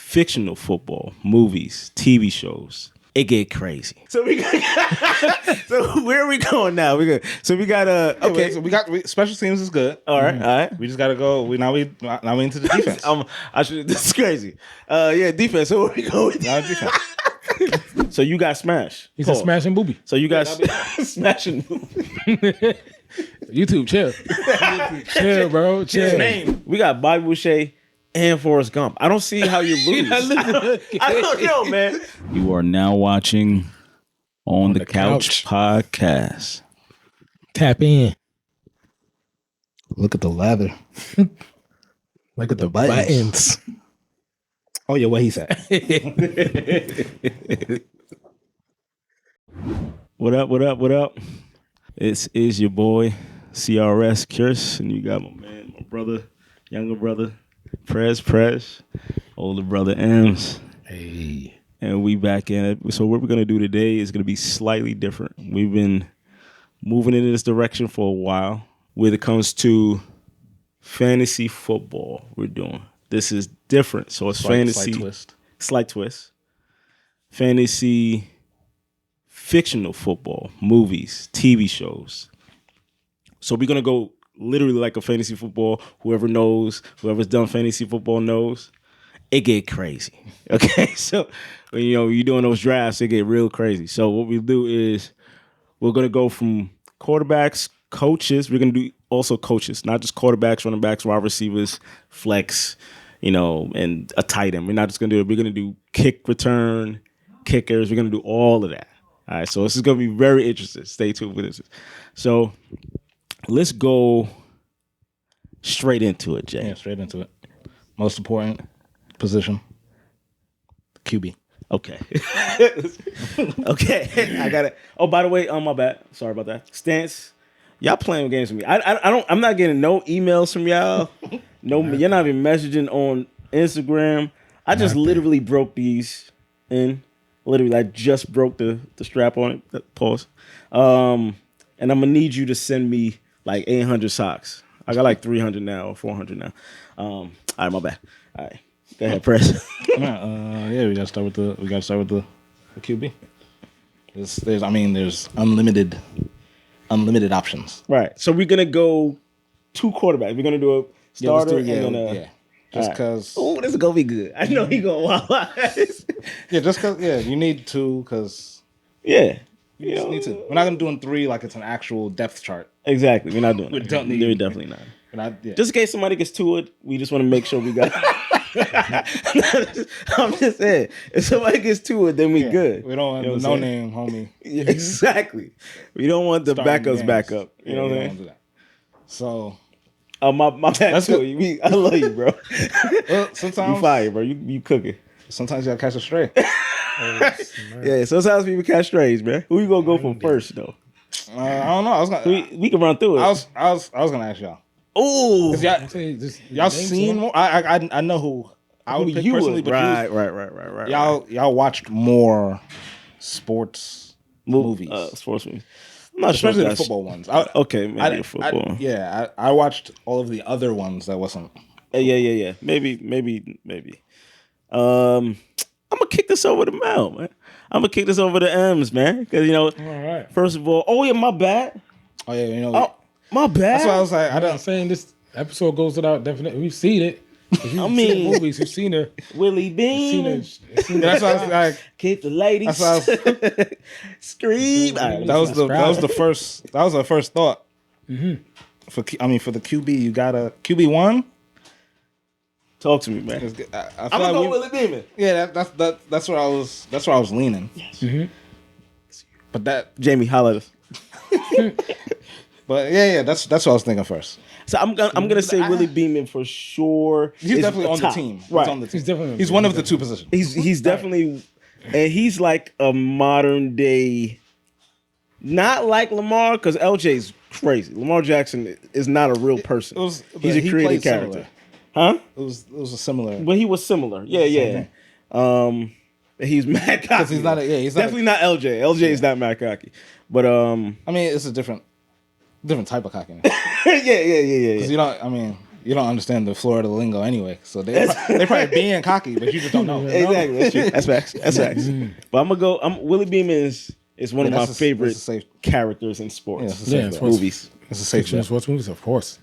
fictional football, movies, TV shows. It get crazy. So so where are we going now? So we got okay. So we got special teams is good. All right. We just gotta go. Now we into the defense. This is crazy. Yeah, defense. So where we going? Now defense. So you got smash. He's a smashing booby. So you got smashing booby. YouTube, chill. Chill, bro. Chill. Name. We got Bobby Boucher and Forrest Gump. I don't see how you lose. I don't know, man. You are now watching On the Couch Podcast. Tap in. Look at the leather. Look at the buttons. Oh yeah, what he said. What up? This is your boy CRS Kurs, and you got my man, my brother, younger brother, Prez, older brother Ems. Hey. And we back in it. So what we're gonna do today is gonna be slightly different. We've been moving in this direction for a while. When it comes to fantasy football, we're doing. This is different. So it's fantasy. Slight twist. Fantasy fictional football, movies, TV shows. So we're going to go literally like a fantasy football. Whoever's done fantasy football knows. It get crazy. Okay? So, you're doing those drafts, it get real crazy. So what we do is we're going to go from quarterbacks, coaches. We're going to do also coaches, not just quarterbacks, running backs, wide receivers, flex, and a tight end. We're not just going to do it. We're going to do kick return, kickers. We're going to do all of that. All right, so this is going to be very interesting. Stay tuned for this. So let's go straight into it, Jay. Yeah, straight into it. Most important position, QB. Okay. Okay, I got it. Oh, by the way, my bad. Sorry about that. Stance, y'all playing games with me. I'm not getting no emails from y'all. No, you're not even messaging on Instagram. I just literally broke these in. Literally, I just broke the strap on it. Pause. And I'm gonna need you to send me like 800 socks. I got like 300 now or 400 now. All right, my bad. All right, go ahead, Press. Yeah, we gotta start with the QB. There's unlimited options. Right. So we're gonna go two quarterbacks. We're gonna do a starter and then yeah. Just because. Right. Oh, this is gonna be good. I know he gonna wow. Yeah, just because. Yeah, you need two because. Yeah. You just need to. We're not gonna do in three like it's an actual depth chart. Exactly. We're not doing We that. don't need. We're definitely not. Yeah. Just in case somebody gets to it, we just want to make sure we got. I'm just saying, if somebody gets to it, then we good. We don't want no name, homie. Yeah, exactly. We don't want the backups back up. You know what I'm saying? Do that. So. My bad too. I love you, bro. Well, sometimes you fire, bro. You cooking. Sometimes you gotta catch a stray. Yeah, sometimes people catch strays, man. Who you gonna go for first, though? I don't know. I was gonna. We can run through it. I was gonna ask y'all. Oh, y'all seen more? I know who I would pick personally, but right. Y'all watched more sports movies, sports movies. I'm not especially sure the football ones. Okay, maybe football. I watched all of the other ones that wasn't. Yeah. Maybe. I'm gonna kick this over to Mel, man. I'm gonna kick this over to Ems, man, because all right. First of all, oh yeah, my bad. Oh yeah, my bad. That's why I was like, I'm saying this episode goes without definition. We've seen it. Seen the movies. We've seen it. Willie Bean. That's why I was like, keep the ladies. That's why I was, scream. That was the first thought. Mm-hmm. For the QB, you got a QB1. Talk to me, man. I'm gonna go Willie Beeman. Yeah, that's where I was. That's where I was leaning. Yes. Mm-hmm. But that Jamie, holla at us. But yeah, that's what I was thinking first. So I'm gonna say Willie Beeman for sure. He's definitely on the team. Right. On the team. He's definitely. He's one of the two positions. He's definitely, and he's like a modern day. Not like Lamar, because LJ's crazy. Lamar Jackson is not a real person. He's a created character. Similar. Huh? It was a similar. But he was similar. Yeah. He's Matt Cocky. He's not. He's definitely not LJ. LJ is not Matt Cocky. But I mean, it's a different type of cockiness. yeah. You know, I mean, you don't understand the Florida lingo anyway. So they probably being cocky, but you just don't know. Exactly. That's true. That's facts. That's facts. But I'm gonna go. Willie Beeman is one of my favorite characters in sports. Sports movies. It's a safe Fictional bet. sports movies, of course.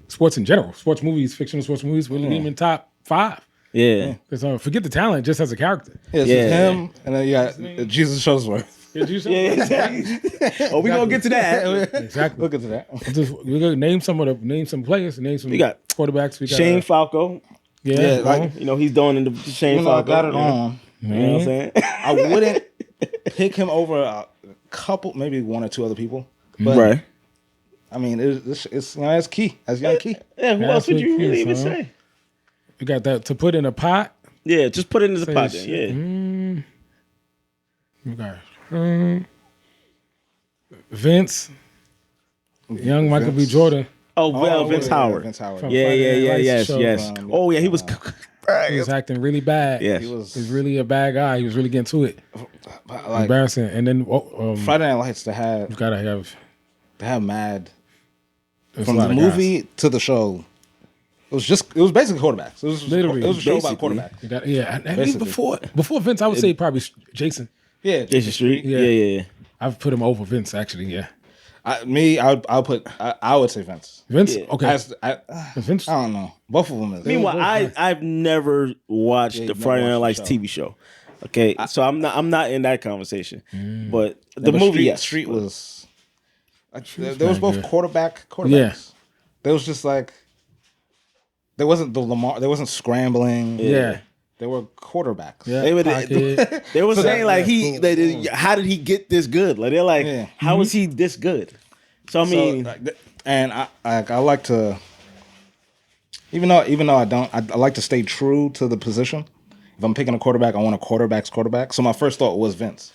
Sports in general, sports movies, fictional sports movies. Willie Beeman top 5. Yeah. Because forget the talent, just as a character. Yeah, it's him, and then you got Jesus Shuttlesworth. Yeah, exactly. Oh, we gonna get to that. Exactly. Look at that. We're gonna name some players, name some We got quarterbacks. We got Shane Falco. Yeah, like he's doing in the Shane Falco. I got it on. You know what I'm saying? I wouldn't pick him over a couple, maybe one or two other people. But Right. I mean, it's key. That's young key. Yeah. Who else would you really even say? We got that to put in a pot. Yeah, just put it in the pot. shit. Then. Yeah. We got Vince, young Michael B. Jordan. Oh well, Vince Howard. Vince Howard. From Yeah. Friday Night Lights Yes. show. Yes. Oh yeah, he was. He was acting really bad. Yes. He's really a bad guy. He was really getting to it. Like, Embarrassing. And then Friday Night Lights, they you gotta have mad there's from a lot the of movie to the show. It was basically quarterbacks. It was Literally. it was a show about Basically. quarterbacks. And even before Vince, I would say probably Jason. Yeah, Jason Street. Yeah. Yeah. I've put him over Vince actually. Yeah, I would say Vince. Vince. Yeah. Okay, Vince. I don't know. Both of them is. Meanwhile, I've never watched the never Friday Night watched Lights the show. TV show. Okay, so I'm not in that conversation. But the But movie, Street yes. was. There was both good. quarterbacks. Yeah. There was just like. There wasn't the Lamar. There wasn't scrambling. Yeah. There were quarterbacks. Yeah. They were Pocket. they were saying like yeah. how did he get this good? Like they're like, Yeah. how is he this good? So I mean, And I like to, even though I like to stay true to the position. If I'm picking a quarterback, I want a quarterback's quarterback. So my first thought was Vince.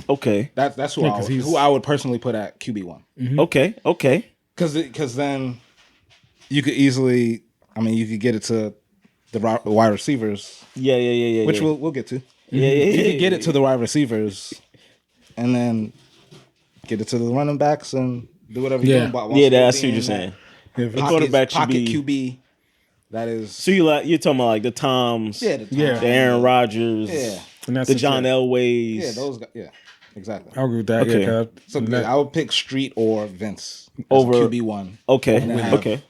okay, That's who Yeah, 'cause who I would personally put at QB1. okay. Because then you could easily, you could get it to the wide receivers, Yeah. which we'll get to. yeah. You could get it to the wide receivers, and then get it to the running backs and do whatever you're Yeah. doing. But while Yeah, still that's what being you're that saying. Yeah, The quarterback should pocket be. QB. That is. So you're talking about like the Toms, Yeah, Yeah. the Aaron Rodgers, Yeah. And that's the just John it. Elways. Yeah, those guys. Yeah, exactly. I agree with that. Okay. Yeah, So I would pick Street or Vince Over- QB1. Okay, And then have- okay.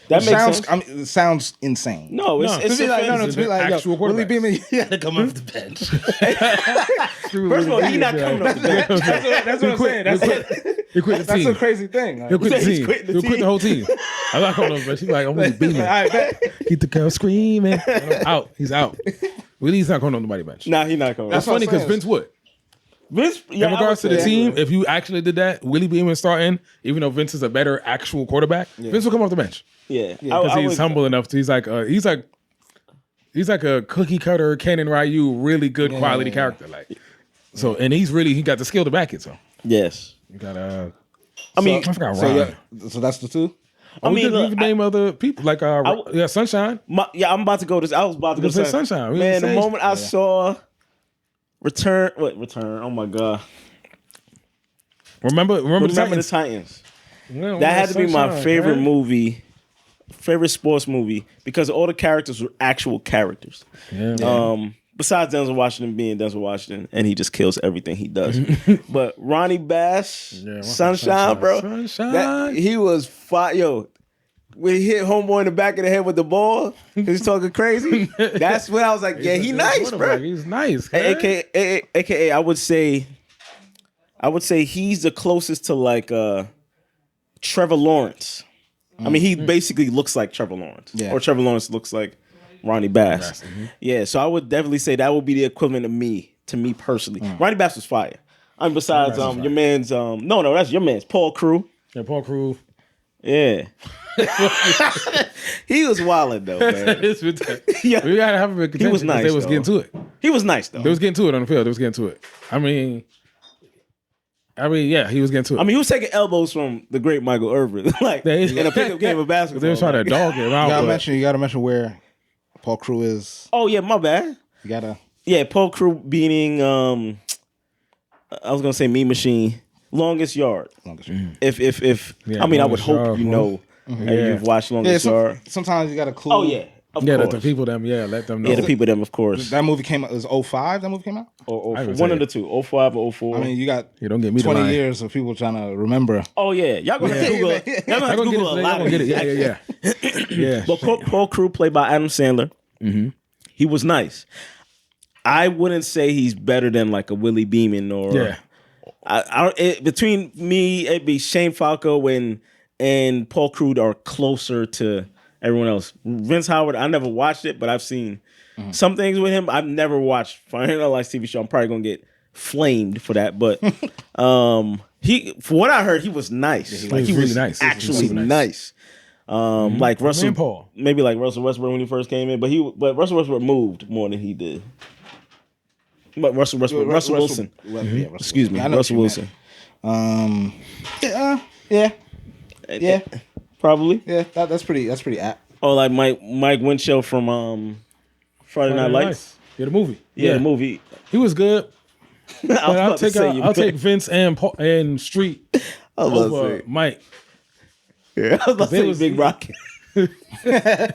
That makes sounds, sense. it sounds insane. No, it's To To be like, no, offensive. to be like, Actual yo, Willie quarterbacks. Beeman, you got to come off the bench. First of all, he not coming off the bench. That's what I'm saying. He quit the That's team. a crazy thing. Like, He'll quit the He's team. quitting the He'll quit team. the whole team. I'm not calling him, but she's like, I'm really beaming. I bet. Keep the girl screaming. Out. He's out. Willie's not going on nobody bench. Nah, he not coming. That's what I'm funny because saying. Vince would. Vince. In regards to the team, if you actually did that, Willie Beeman starting, even though Vince is a better actual quarterback, Vince will come off the bench yeah, because he's humble enough. He's like a cookie cutter, Kenan Ryu, really good quality character. Like so, and he got the skill to back it. So Yes. you got I mean, I forgot So, Ron. so that's the two? I mean, we look, could name other people like Sunshine. I'm about to go. I was about to go Gonna say to Sunshine. We Man, the didn't say- moment I saw Return. Oh my god! Remember Remember the the Titans? Titans. Yeah, That had to be my Sunshine, favorite man. movie, favorite sports movie, because all the characters were actual characters. Yeah. Besides Denzel Washington being Denzel Washington, and he just kills everything he does. But Ronnie Bass, Sunshine, bro, Sunshine. he was fire. Yo, when he hit homeboy in the back of the head with the ball, he's talking crazy. That's when I was like, yeah, he nice, bro. He's nice. AKA, I would say he's the closest to like Trevor Lawrence. I mean, he basically looks like Trevor Lawrence, Yeah. or Trevor Lawrence looks like Ronnie Bass. Yeah, so I would definitely say that would be the equivalent of me, to me personally. Ronnie Bass was fire. I mean, besides your man's no, that's your man's Paul Crew. Yeah, Paul Crew. Yeah, he was wilding though, man. Yeah. We gotta have him in contention. was nice, They was though. getting to it. He was nice though. They was getting to it on the field. They was getting to it. I mean, yeah, he was getting to it. I mean, he was taking elbows from the great Michael Irvin, like in a pickup game of basketball. they was trying to dog him out. You gotta mention where Paul Crew is. Oh yeah, my bad. You gotta. Yeah, Paul Crew beating I was gonna say Mean Machine, longest yard. Longest. If Yeah, I mean, I would longest hope yard, you bro. know You've watched Longest Yard. Sometimes you got to clue. Oh yeah, of Yeah, course. let the people them. Yeah, let them know. Yeah, the people them, of course. That movie came out. It was 05 that movie came out? Or I would one say- of the two, 05 or 04. I mean, you got don't get me 20 to lie. years of people trying to remember. Oh yeah, y'all gonna have to Google. Y'all gonna have to Google a lot of get it. these. Yeah. Yeah. But Paul Crew, played by Adam Sandler, he was nice. I wouldn't say he's better than like a Willie Beeman or between me, it'd be Shane Falco and Paul Crew are closer to everyone else. Vince Howard, I never watched it, but I've seen some things with him. I've never watched Final Life TV show. I'm probably gonna get flamed for that, but he, for what I heard, he was nice. Yeah, like he was really nice. actually Really nice. Like Russell, Paul. maybe like Russell Westbrook when he first came in, but Russell Westbrook moved more than he did. But Russell Wilson. Excuse me, Russell Wilson. Yeah, probably. yeah. That's pretty apt. Or like Mike Winchell from Friday Night Lights. Yeah, the movie. Yeah, the movie. He was good. But I'll take Vince. Vince and Street over Mike. Yeah, I was about to say Big Rocket. Yeah,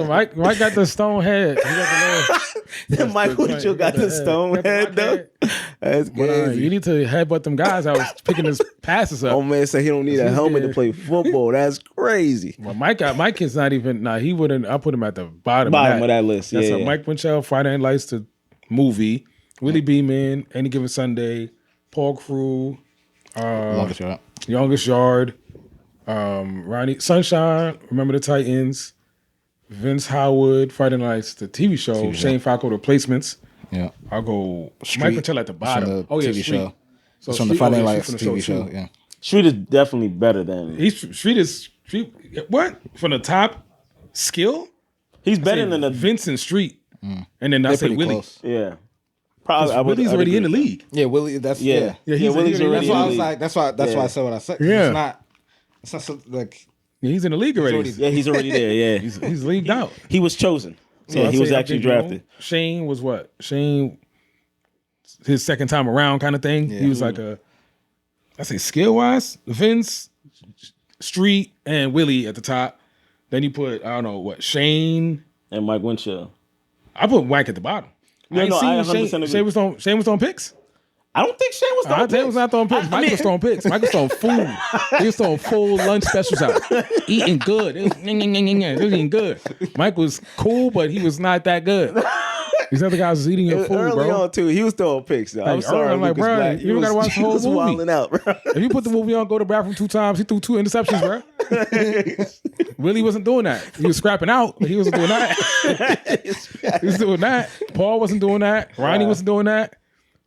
Mike got the stone head. He got the Mike Winchell got the stone head though. That's crazy. you need to headbutt them guys. I was picking his passes up. Oh man, say he don't need a helmet to play football. That's crazy. Well, Mike is not even. He wouldn't. I put him at the bottom Of that list. That's Yeah, a Mike Winchell, Friday Night Lights, the movie. Willie Beeman, Any Given Sunday, Paul Crew, Youngest Yard, Ronnie Sunshine, Remember the Titans, Vince Howard, Friday Night Lights, the TV show, Shane Falco, Replacements. Yeah, I'll go Street. Mike Winchell at the bottom. From the TV Street. show. So It's from the Street- Friday oh, Night yeah, Lights Street from the TV show. too. Yeah, Street is definitely better than. Street. What from the top skill? He's better than the Vincent Street, and then I they're say pretty Willie. close. Yeah. Probably. Willie's already in the league. Yeah, Willie. That's Yeah. he's Willie's already- already That's in why the I was league. like. That's why I said what I said. 'Cause Yeah. It's not so, like. Yeah, he's in the league already. Yeah, he's already there. Yeah, He's leagued out. he was chosen. So I'd he was say actually I'll give you drafted. Shane was what? Shane, his second time around kind of thing. He was like I say skill wise, Vince, Street, and Willie at the top. Then you put, I don't know what, Shane. And Mike Winchell. I put Whack at the bottom. No, ain't no, seen I 100% Shane, agree. Shane was throwing picks. I don't think Shane was throwing Shane was not throwing picks. Mike was throwing picks. Mike was throwing food. He was throwing full lunch specials out. Eating good. It was, it was eating good. Mike was cool, but he was not that good. These other guys was eating your food, Early bro. on too, he was throwing picks. Though. I'm Like, sorry, I'm like, Lucas bro, Black. you don't gotta watch the whole He was movie. wilding out, bro. If you put the movie on, go to the bathroom 2 times, he threw 2 interceptions, bro. Willie wasn't doing that. He was scrapping out, but he wasn't doing that. He was doing that. Paul wasn't doing that. Ronnie wasn't doing that.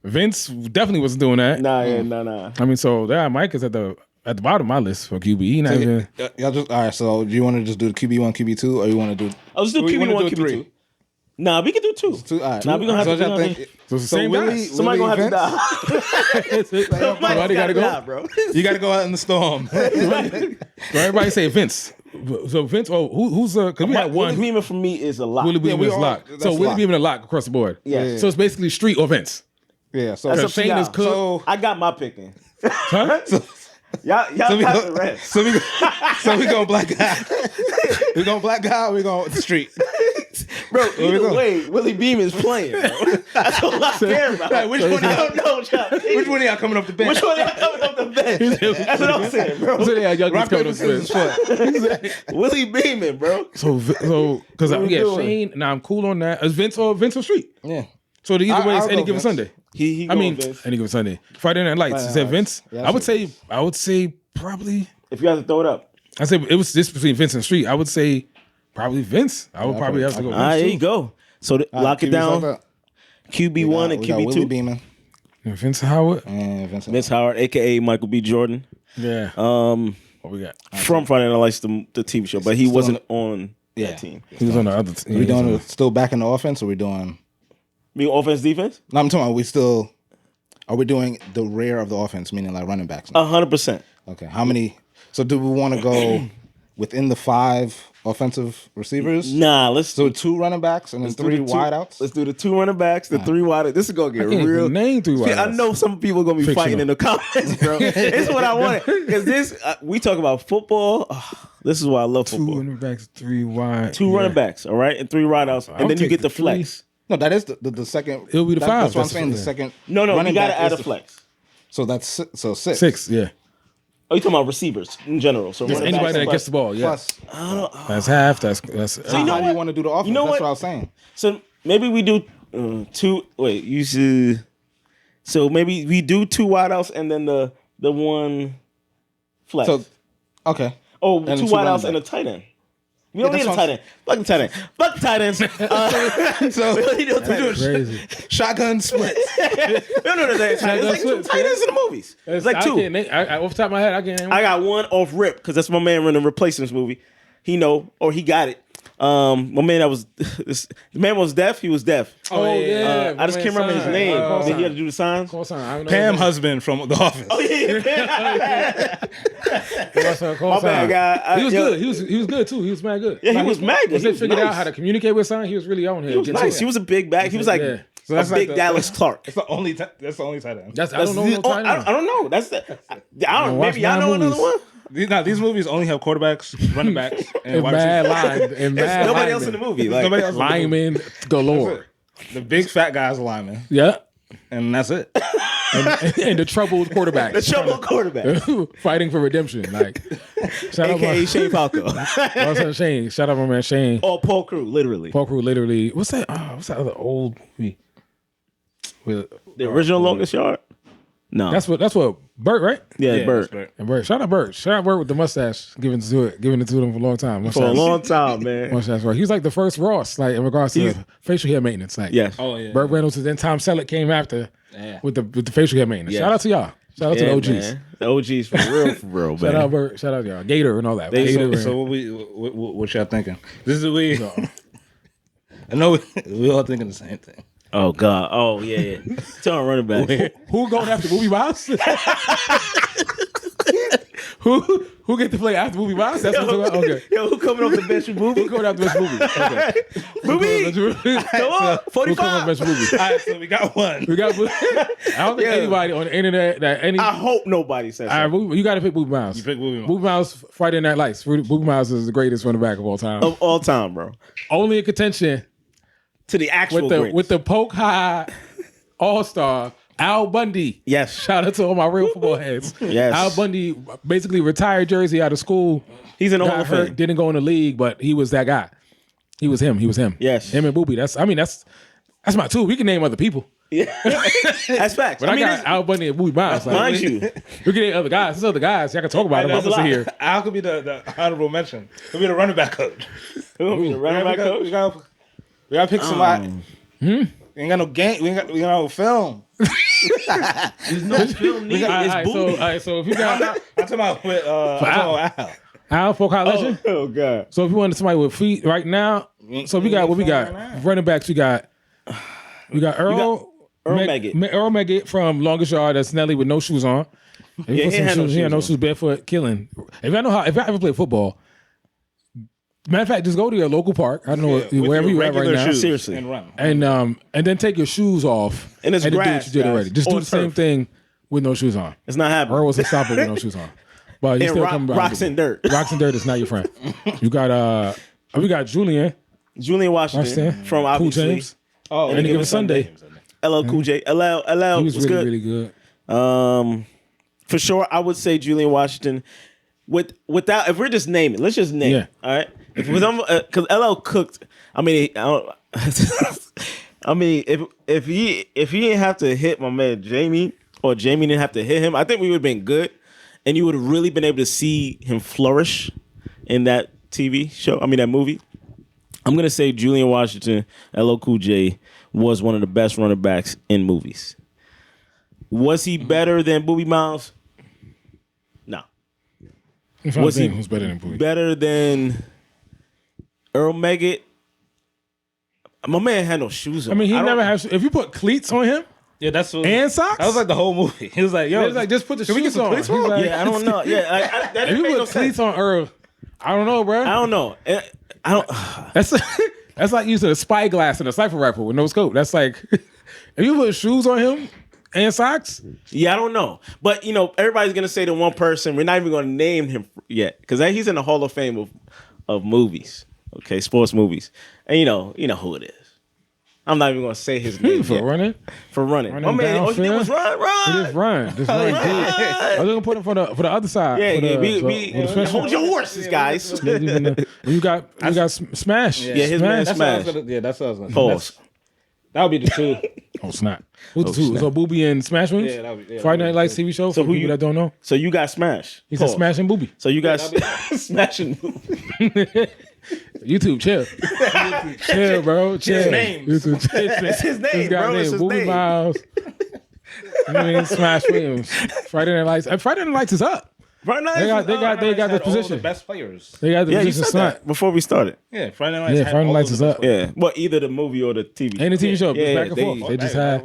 Vince definitely wasn't doing that. Nah. I mean, so yeah, Mike is at the bottom of my list for QB. He not even. Y'all just all right. So do you want to just do the QB1, QB2, or you want to do? Let's do we wanna QB1, do QB2. three? Nah, we can do 2. Two. All right. Nah, we gonna have So to. y'all think- So it's the same guys. Somebody gonna have to Willie, die. Somebody gotta go. die, bro. You got to go out in the storm. So everybody say Vince. So Vince, who's because we had one. Willie Beeman for me is a lot. Willie Beeman we is all- lock. that's So Willie lock. Beeman a lock across the board. Yeah. So it's basically Street or Vince. Yeah. So That's So up to Shane is y'all. cooked. So I got my picking. Huh? Y'all we got go- the rest. so we going black guy. We going black guy. Or we going street. Bro, we either go. way, Willie Beeman's playing, bro. That's all I care about. Like, which one? I don't know, Which one of y'all coming up the bench? Which one y'all coming up the bench? That's what I'm saying, bro. So yeah, y'all Rock, just paper, coming scissors, to foot. Willie Beeman, bro. So because What we yeah, doing? Shane. Now I'm cool on that. Is Vince or Street? Yeah. So either way, it's I'll any go given Vince. Sunday. He I mean, going Vince. any given Sunday. Friday Night Lights. Friday Is that Night Vince? Lights. Yeah, I would say probably. If you have to throw it up. I say it was this between Vince and Street. I would say probably Vince. I would probably have to go. All right, Vince there too. you go. So lock it down. QB1 and We got Willie QB2. Beeman And Vince Howard. and Vincent. Vince Howard, aka Michael B. Jordan, Yeah. um, What we got? from Friday Night Lights, the TV show, but he Still wasn't on Yeah. that team. He was on the other team. Are we doing still back in the offense, or we doing? Me offense, defense, No, I'm talking. Are we doing the rear of the offense, meaning like running backs? 100%. Okay. How many? So do we want to go within the 5 offensive receivers? Nah, let's So 2 running backs and then 3 do the wideouts? Let's do the 2 running backs, the 3 wideouts. This is gonna get I can't real. even name 3 See, wideouts. I know some people are gonna be Fictional. fighting in the comments, bro. It's what I wanted because this we talk about football. This is why I love 2 football. running backs, 3 wide. 2 running backs, all right, and 3 wideouts, and then you take get the the flex. No, that is the second. It'll be the 5. That's what I'm That's saying. The yeah. second. No, you running gotta back add is a the- flex. So that's 6. 6, yeah. Oh, you talking about receivers in general? So Just running anybody backs that gets the ball, yeah. Plus, That's half. That's how know do you want to do the offense? You know That's what? what I was saying. So maybe we do 2. Wait, you should. So maybe we do 2 wideouts and then the 1 flex. So, okay. Oh, And 2 two wideouts running and a backs. tight end. We don't need that's a what tight end. Fuck the tight end. Fuck the tight ends. So we don't need no tight ends. crazy. shotgun splits. We don't know the tight ends. It's like 2 splits, tight ends in the movies. It's like 2. Off the top of my head, I can't name I got 1 off rip because that's my man running replacements movie. He know or he got it. My man that was the man was deaf. He was deaf. Oh, yeah. I just can't remember his name. Did he have to do the signs? Call sign. I don't know Pam his name. husband from The Office. Oh yeah. Call My sign. bad, guy. He was good. He was good too. He was mad good. Yeah, he was mad good. Once He they was figured out nice. how to communicate with sign, he was really on here. He was nice. He was a big back. He was like Yeah. So that's a like big the- Dallas Clark. That's the only. That's the only tight end. I don't know. No tight end. I don't know. That's the. I don't. watch Maybe y'all nine know another movies. one. These movies only have quarterbacks, running backs, and And wide mad receivers. line. And There's mad nobody else in the linemen. movie. Like Nobody else in the movie. Linemen galore. The big fat guy's a lineman, Yeah. and that's it. And the troubled quarterback. the trouble quarterback, Fighting for redemption. Like, shout out aka my Shane Falco, what's up, Shane. Shout out my man Shane. or Paul Crew, literally Paul Crew literally. What's that? What's that other old movie? With, the original Longest Yard. No, that's what Bert, right? yeah, Bert. that's right. And Bert. Shout out Bert. Shout out Bert with the mustache. Giving it to them for a long time. For a Mustache. long time, man. Mustache right. He was like the first Ross, like in regards to facial hair maintenance. Like Yes. Oh yeah. Burt Reynolds and then Tom Selleck came after with the facial hair maintenance. Yes. Shout out to y'all. Shout out to the OGs. Man. The OGs for real, man. Shout out Bert. Shout out y'all. Gator and all that. Gator So what y'all thinking? This is I know we all thinking the same thing. Oh God. Oh yeah. Tell him running back. who going after Movie Mouse? who get to play after Movie Mouse? That's what we're talking about? Okay. Yo, who coming off the bench with movie? Who going after this movie? Okay. Movie. Come on. Who coming after 45. this movie? All right, so we got one. We got. I don't think anybody on the internet that any. I hope nobody says All that. right, you got to pick Movie Mouse. You pick Movie Mouse. Movie Mouse Friday Night Lights. Movie Mouse is the greatest running back of all time. Of all time, bro. Only in contention To the actual greats. with the poke high all star Al Bundy. Yes. Shout out to all my real football heads. Yes. Al Bundy basically retired Jersey out of school. He's in the Hall Got of hurt, Fame. didn't go in the league, but he was that guy. He was him. Yes. Him and Boobie. That's my two. We can name other people. That's facts. But I got Al Bundy and Boobie Miles. Like, mind you. we can name other guys. There's other guys. Y'all can talk about them. I'm There's a gonna sit lot. here. Al could be the honorable mention. He'll be the running back coach. Who gonna be the running back coach? We gotta pick somebody. We ain't got no game. We ain't got no film. There's no film needed. All It's right, booty. so if you got I'm talking about with Al. Al for legend. Oh God. So if you wanted somebody with feet right now, so we got what we got. Running backs, we got Earl Meggett. Earl Meggett from Longest Yard. That's Nelly with no shoes on. If you Yeah, put he some had no shoes, he had no shoes shoes, barefoot, killing. If I ever played football, matter of fact, just go to your local park. I don't know with wherever your you at right regular now. shoes Seriously. and run. And then take your shoes off And it's then do grass, what you did guys. already. Just Or do the same turf. thing with no shoes on. It's not happening. Earl was unstoppable with no shoes on. But you And still coming back. rocks and dirt. Rocks and dirt is not your friend. You got we got Julian Julian Washington Washington. from Cool obviously James. Oh, Any Given Sunday. LL Cool J. LL He was was really, good. really good. For sure, I would say Julian Washington. Without, if we're just naming, let's just name. Yeah. All right. Because LL cooked. I mean, I don't. I mean, if he didn't have to hit my man Jamie, or Jamie didn't have to hit him, I think we would have been good, and you would have really been able to see him flourish in that TV show. I mean, that movie. I'm gonna say Julian Washington, LL Cool J, was one of the best running backs in movies. Was he better than Boobie Miles? No. Was he who's better than Boobie? better than Earl Meggett? My man had no shoes on. I mean, he don't- never has. If you put cleats on him Yeah, that's what. and socks, That was like the whole movie. He was like, "Yo, it was like just put the can we shoes get some on. cleats He's on?" like- Yeah, I don't know. Yeah, that If didn't you make put no cleats sense. on Earl, I don't know, bro. I don't know. I don't. That's like using a spyglass and a sniper rifle with no scope. That's like if you put shoes on him and socks. Yeah, I don't know. But everybody's gonna say the one person. We're not even gonna name him yet because he's in the Hall of Fame of movies. Okay, sports movies, and you know who it is. I'm not even gonna say his name For yet. running. My man, all he did was run. Just run. I was gonna put him for the other side. Yeah, hold your horses, guys. You got Smash. Yeah, his man Smash. That's what I was gonna say. Pause. That would be the two. Oh snap! Who's the two? snap. So Booby and Smash wins. Yeah, that would be. Friday Night Lights TV show. So For who people that don't know, So you got Smash. he said Smash and Booby. So you got smashing. YouTube, chill. Chill, bro. Chill. His name. YouTube, chill. It's his name, bro. It's his Booby name. Miles. Smash Williams. Friday Night Lights. Friday Night Lights is up. Right now, They got the All position. the best players. They got the yeah, you position said slot. that before we started. Yeah, Friday Night Lights. Yeah, had Friday Night all Lights of is the up. best players. Yeah, well, either the movie or the TV. And the TV show, Yeah, back and forth. They just had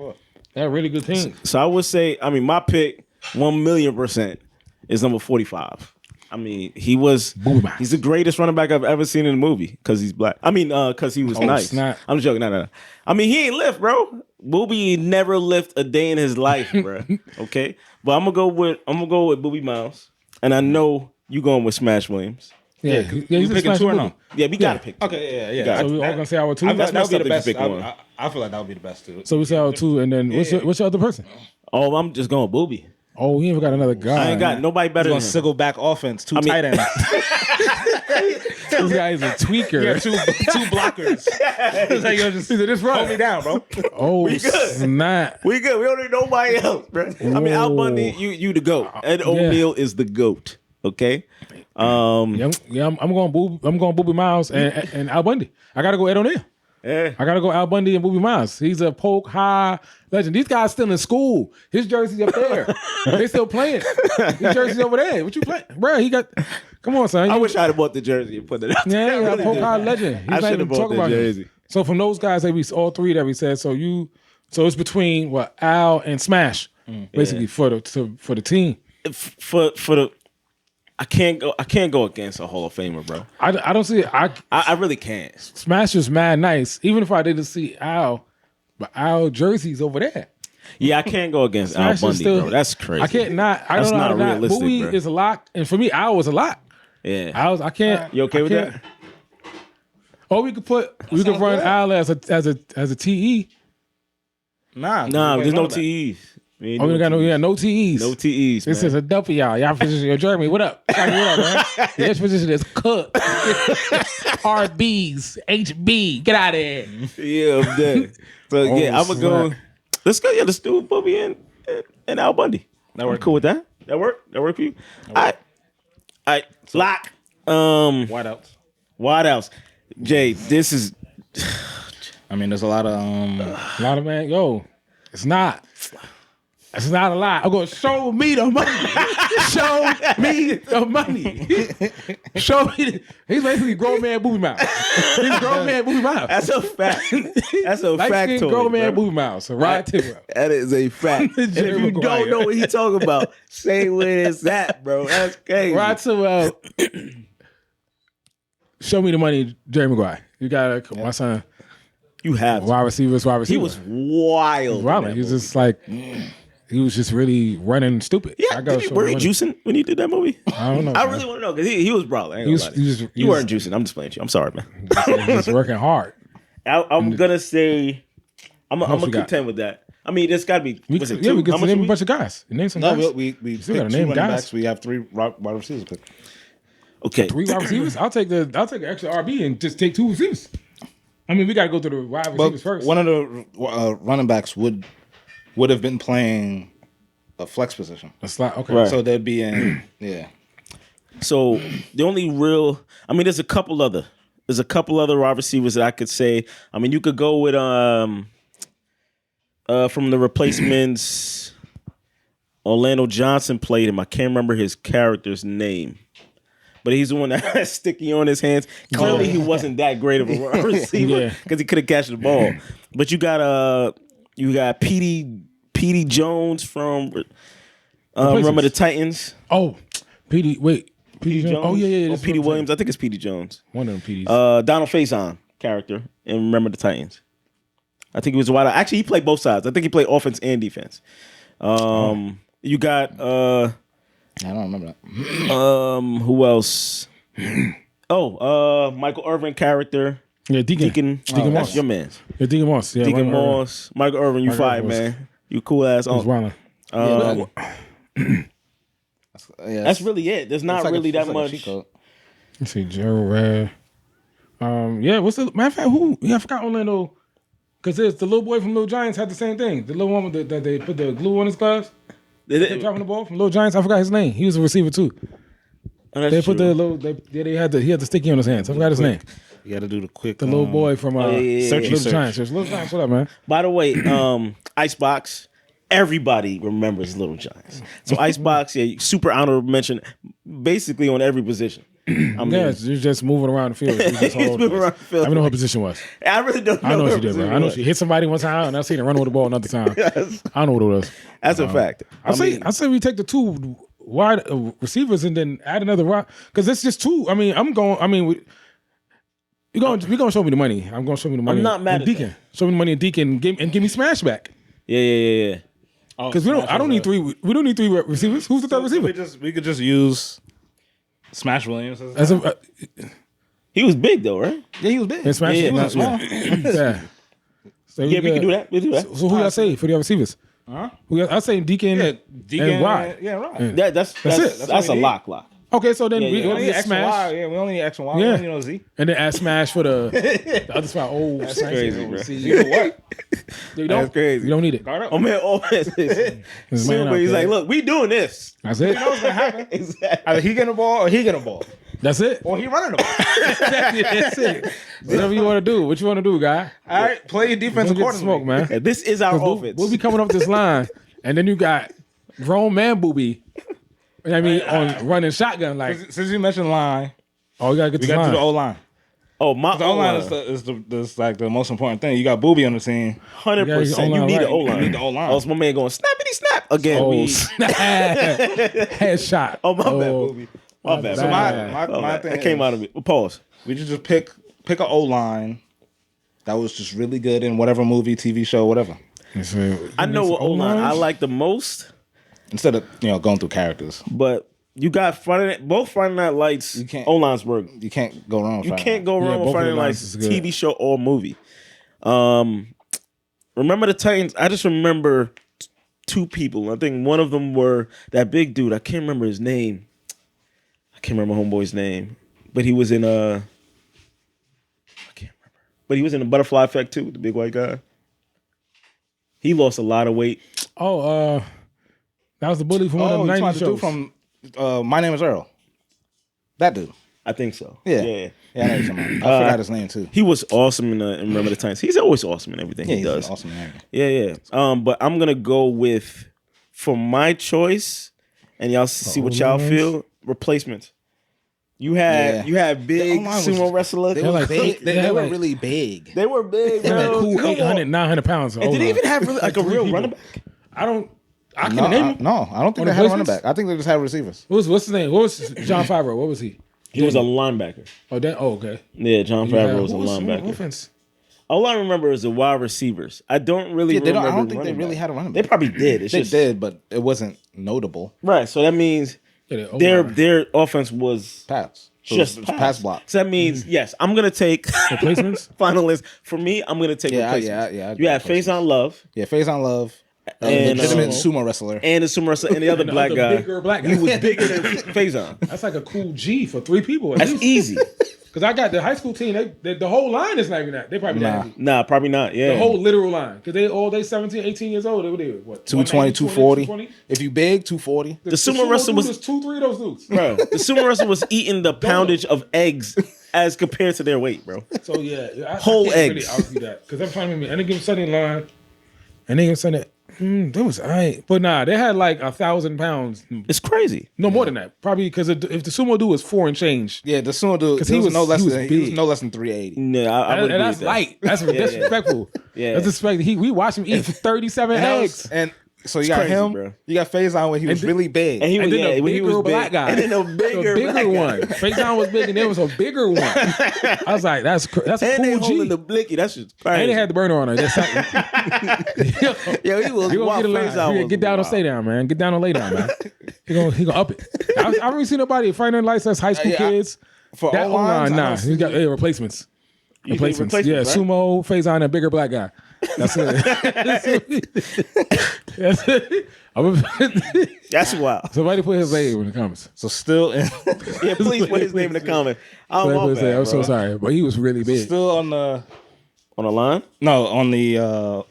a really good team. So I would say, my pick, 1,000,000% is number 45. He's the greatest running back I've ever seen in a movie because he's black. Because he was nice. snap. I'm joking. No. He ain't lift, bro. Booby never lift a day in his life, bro. Okay, but I'm gonna go with Booby Miles, and I know you going with Smash Williams. Yeah, he's picking two or no? Yeah, we gotta pick. Okay, yeah. got So we all gonna say our two. That's That would be the messed best. up if you pick one. I feel like that would be the best too. So we say our two, and then what's your other person? Oh, I'm just going Booby. Oh, he ain't even got another guy. I ain't got nobody better He's than gonna him. sickle back offense, two tight ends. This guy is a tweaker. Yeah, two blockers. It's like, yo, just This run. hold me down, bro. Oh, good. snap. We good. We don't need nobody else, bro. Al Bundy, you the GOAT. Ed O'Neill is the GOAT. Okay. I'm going Booby Miles and Al Bundy. I gotta go Ed O'Neill. Yeah. I gotta go Al Bundy and Booby Miles. He's a poke high legend. These guys still in school. His jersey's up there. They still playing. His jersey's over there. What you playing, bro? He got. Come on, son. I wish I'd have bought the jersey and put it out. Yeah, there. he's a poke high legend. He's I not should even have bought talking the about jersey. him. So from those guys that all three that we said. So it's between Al and Smash, basically for the team. For the. I can't go against a Hall of Famer, bro. I don't see it. I really can't. Smash is mad nice. Even if I didn't see Al, but Al jersey's over there. Yeah, I can't go against Al Smash is Bundy, still- bro. That's crazy. I can't not. I That's don't know how not to not. realistic, Bowie bro. is a lot, and for me, Al was a lot. Yeah. I can't. You okay with that? Or we could run Al as a TE. Nah, There's no TEs. Oh, we got no TEs. No TEs. This man. is a dump for y'all. Y'all position. Yo, Jeremy, what up? Jeremy, what up, man? This position is cooked. RBs, HB, get out of here. Yeah, I'm dead. So yeah, I'm gonna go. Let's go. Yeah, let's do Bobby and Al Bundy. That work. Cool with that? That work? That work for you? All right. Lock. Wideouts. What else? Jay, this is. I mean, there's a lot of Man. Yo, it's not. It's not a lot. I'm going to show me the money. Show me the money. Show me. He's basically grown man Booby Mouse. He's grown man Booby Mouse. That's a fact. That's a fact. Grown man Booby Mouse. Right tip. That is a fact. And if you don't know what he's talking about, say where it's at, bro. That's crazy. Right to show me the money, Jerry Maguire. You got my son. You have. Wide receivers. He was wild. He was just like. He was just really running stupid. Yeah, were you juicing when you did that movie? I don't know. I really want to know because he was brawling. You weren't juicing. I'm just playing with you. I'm sorry, man. He was working hard. I'm gonna say I'm gonna contend with that. I mean, there's got to be. We two? can name a bunch of guys. Name some guys. No, we still picked gotta two name running guys. backs. We have three wide receivers picked. Okay, 3 wide receivers. I'll take the extra RB and just take 2 receivers. I mean, we got to go through the wide receivers first. One of the running backs would have been playing a flex position. A slot. Okay. Right. So they'd be in. Yeah. So the only real, there's a couple other wide receivers that I could say. I mean, you could go with from the replacements. Orlando Johnson played him. I can't remember his character's name, but he's the one that has sticky on his hands. Clearly, he wasn't that great of a wide receiver because he could have catched the ball. But you got Petey Jones from remember the Titans. Oh, Petey. Wait. P.D. Jones. Oh yeah. Or this is P.D. what I'm Williams. I think it's P.D. Jones. saying. One of them PDs. Donald Faison character in Remember the Titans. I think he was a wide. Actually, he played both sides. I think he played offense and defense. You got I don't remember that. who else? Michael Irvin character. Yeah, Deacon That's Moss. your man. Yeah, Deacon Moss. Yeah, Deacon right. Moss. Michael Irvin, you Michael fired, Irvin was- man. You cool ass. He was wilding. That's really it. There's not really that much. Let's see, Gerald Rad. Yeah, what's the matter of fact? Who? Yeah, I forgot Orlando. Because the little boy from Little Giants had the same thing. The little one that they put the glue on his gloves. They dropping the ball from Little Giants. I forgot his name. He was a receiver too. They put the little. He had the sticky on his hands. I forgot his name. You got to do the quick. The little boy from Search. Little Giants. Little Giants. What up, man? By the way, Icebox. Everybody remembers Little Giants. So Icebox, super honorable mention, basically on every position. You're just moving around the field. He's moving around the field. I don't know her position was. I really don't know. I know she did, bro. I know she hit somebody one time, and I seen her run with the ball another time. Yes. I don't know what it was. That's a fact. I say we take the two wide receivers and then add another wide because it's just two. I mean, we're gonna show me the money. I'm gonna show me the money. I'm not mad at Deacon. Show me the money in Deacon and give me Smash back. Yeah. Because I don't need three. We don't need three receivers. Who's the third receiver? We could just use Smash Williams. He was big though, right? Yeah, he was big. And Smash. Yeah, Yeah. small. Yeah. So Yeah, we can do that. We do that. So who y'all say for the other receivers? Huh? I say Deacon. Yeah, Deacon and Rod. Yeah, right. That's it. That's a lock. Okay, so then Yeah, we yeah. We only only get X and Y. Smash. Yeah, we only need X and Y. Yeah. We don't need no Z. And then add Smash for the other spot. Oh, that's crazy, bro. You know what? You don't. That's crazy. You don't need it. Guard up. Oh man, This man he's out like, there. look, we doing this. That's it. Exactly. Either he getting the ball or he getting the ball. That's it. Or he running the ball. That's it. Whatever you want to do. What you want to do, guy? All right, play your defense Don't get the accordingly. smoke, man. Yeah, this is our offense. We'll be coming up this line, and then you got grown man booby. I mean, on running shotgun like. Since you mentioned line, Oh, you gotta get we the got to line. do the O line. Oh, my The O line is like the most important thing. You got Booby on the team. 100%. You need the O line. You need the O-line. Oh, it's my man going snappity snap again. Oh, snap. Headshot. Oh, my bad, Booby. My bad. So So bad. my thing that came out of me. Pause. We just pick an O line that was just really good in whatever movie, TV show, whatever. I know what O line I like the most, Instead of going through characters, but you got both Friday Night Lights. You can't- O lines work. you can't go wrong. With You Friday can't Night. go Yeah, wrong both with Friday of Night the Lights lines is good. TV show or movie. Remember the Titans? I just remember two people. I think one of them were that big dude. I can't remember his name. I can't remember homeboy's name, but he was in I can't remember. But he was in the Butterfly Effect too. The big white guy. He lost a lot of weight. Oh, that was the bully from one Oh, of the you 90s talking to the shows. dude from My Name Is Earl. That dude. I think so. Yeah. Yeah. Yeah, I know you're talking about. I forgot his name too. He was awesome in Remember the Titans. He's always awesome in everything Yeah, he he's does. awesome man. Yeah. But I'm gonna go with for my choice, and y'all see what y'all O-lines? feel. Replacements. You had big O-line was- sumo wrestler. They They're were like- big. they're They were like- really big. They were big. They're like bro. cool Come 800, on. 900 pounds. And did they even have really, like a Three real people. running back? I can No, name him. I don't think On they the had a running placements? back. I think they just had receivers. What's his name? What was John Favreau? What was he? He was a linebacker. Okay. Yeah, John Favreau was a Who linebacker. offense? All I remember is the wide receivers. I don't really Yeah, remember. I don't think they running really back. had a running They back. probably did. It's They just did, but it wasn't notable. right. So that means Yeah, the O-line. their offense was Pass. So just it's pass block. So that means yes, I'm gonna take Replacements? finalists. For me, I'm gonna take Yeah, replacements. yeah. You have Faison Love Yeah, Faison Love, And, legitimate sumo wrestler. and the sumo wrestler and the other And the black other guy. bigger black guy. He was bigger than Faison. That's like a cool G for three people. That's easy. Because I got the high school team. The whole line is not even that. They probably Nah. not heavy. Nah, probably not. Yeah. The whole literal line. Because they 17, 18 years old. They were what? 220, 240. 220? If you big, 240. The sumo wrestler dude was is 2-3 of those dudes. bro. The sumo wrestler was eating the poundage of eggs as compared to their weight, bro. So yeah, Whole I can't eggs. really argue that because I'm trying to remember. And they give Sunday line, and they give Sunday. That was alright, but nah, they had like 1,000 pounds. It's crazy. No more than that, probably because if the sumo dude was 4 and change, Yeah, the sumo dude. 'Cause He he was was- no less he was than he was big. no less than 380. No, I would and agree that's with that. light. That's disrespectful. Yeah. That's disrespectful. We watched him eat 37 eggs. And So you got crazy, him. bro. You got Faison when he was really big. And he was And then the when he bigger was big. black guy. And then the bigger one. Faison was big, and there was a bigger one. I was like, that's a And they cool holding G. the blicky. That's just crazy. And they had the burner on her. That's Yo, he was You gonna wild. get a line. Faison Yeah, was get down wild. or stay down, man. Get down or lay down, man. He gonna up it. I haven't seen nobody fighting lights that's high school kids. For That O-lines, O-line, I nah. don't He got replacements. You think Replacements. replacements, Yeah, right? Sumo, Faison, and a bigger black guy. That's it. That's it. That's wild. Somebody put his name in the comments. So still in, Yeah, please put his name in the comment. Oh, Somebody my put his name. bad, I'm so bro. sorry, but he was really big. still on the On the line? on the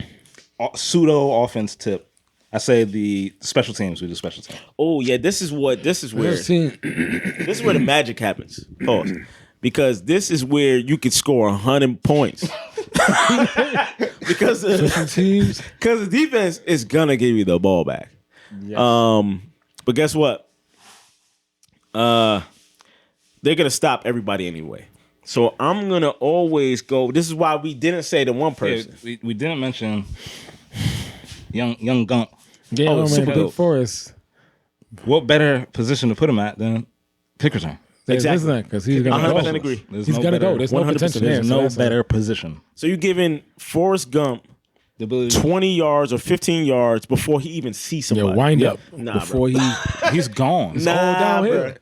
pseudo offense tip. I say the special teams. We do special teams. Oh, yeah, this is where This team- this is where the magic happens. Pause. Because this is where you could score 100 points. because teams. the defense is gonna give you the ball back. Yes. But guess what? They're gonna stop everybody anyway. So I'm gonna always go. This is why we didn't say the one person. we didn't mention young Gump. Yeah, Oh, man, super Big dope. Forest. What better position to put him at than kick return? Exactly. Because he's gonna 100% go. agree. There's He's no gonna better- go. There's no 100%. potential. There's there, so no that's better position. So you're giving Forrest Gump The ability 20 yards or 15 yards before he even sees Yeah, somebody. wind up Nah, before he. he's gone. Nah, all downhill. bro.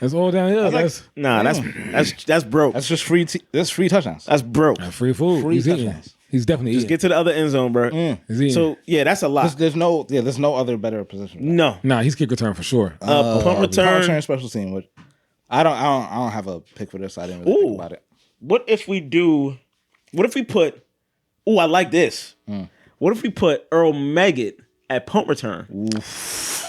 That's all downhill. That's Nah, that's broke. That's just free. That's free touchdowns. That's broke. free food. Free He's eating. touchdowns. He's definitely Just eating. get to the other end zone, bro. He's eating. So yeah, that's a lot. There's no other better position. No. Nah, he's kick return for sure. Punt Power return. return special team. Which I don't have a pick for this. I didn't really think about it. What if we put? Oh, I like this. What if we put Earl Meggett at punt return?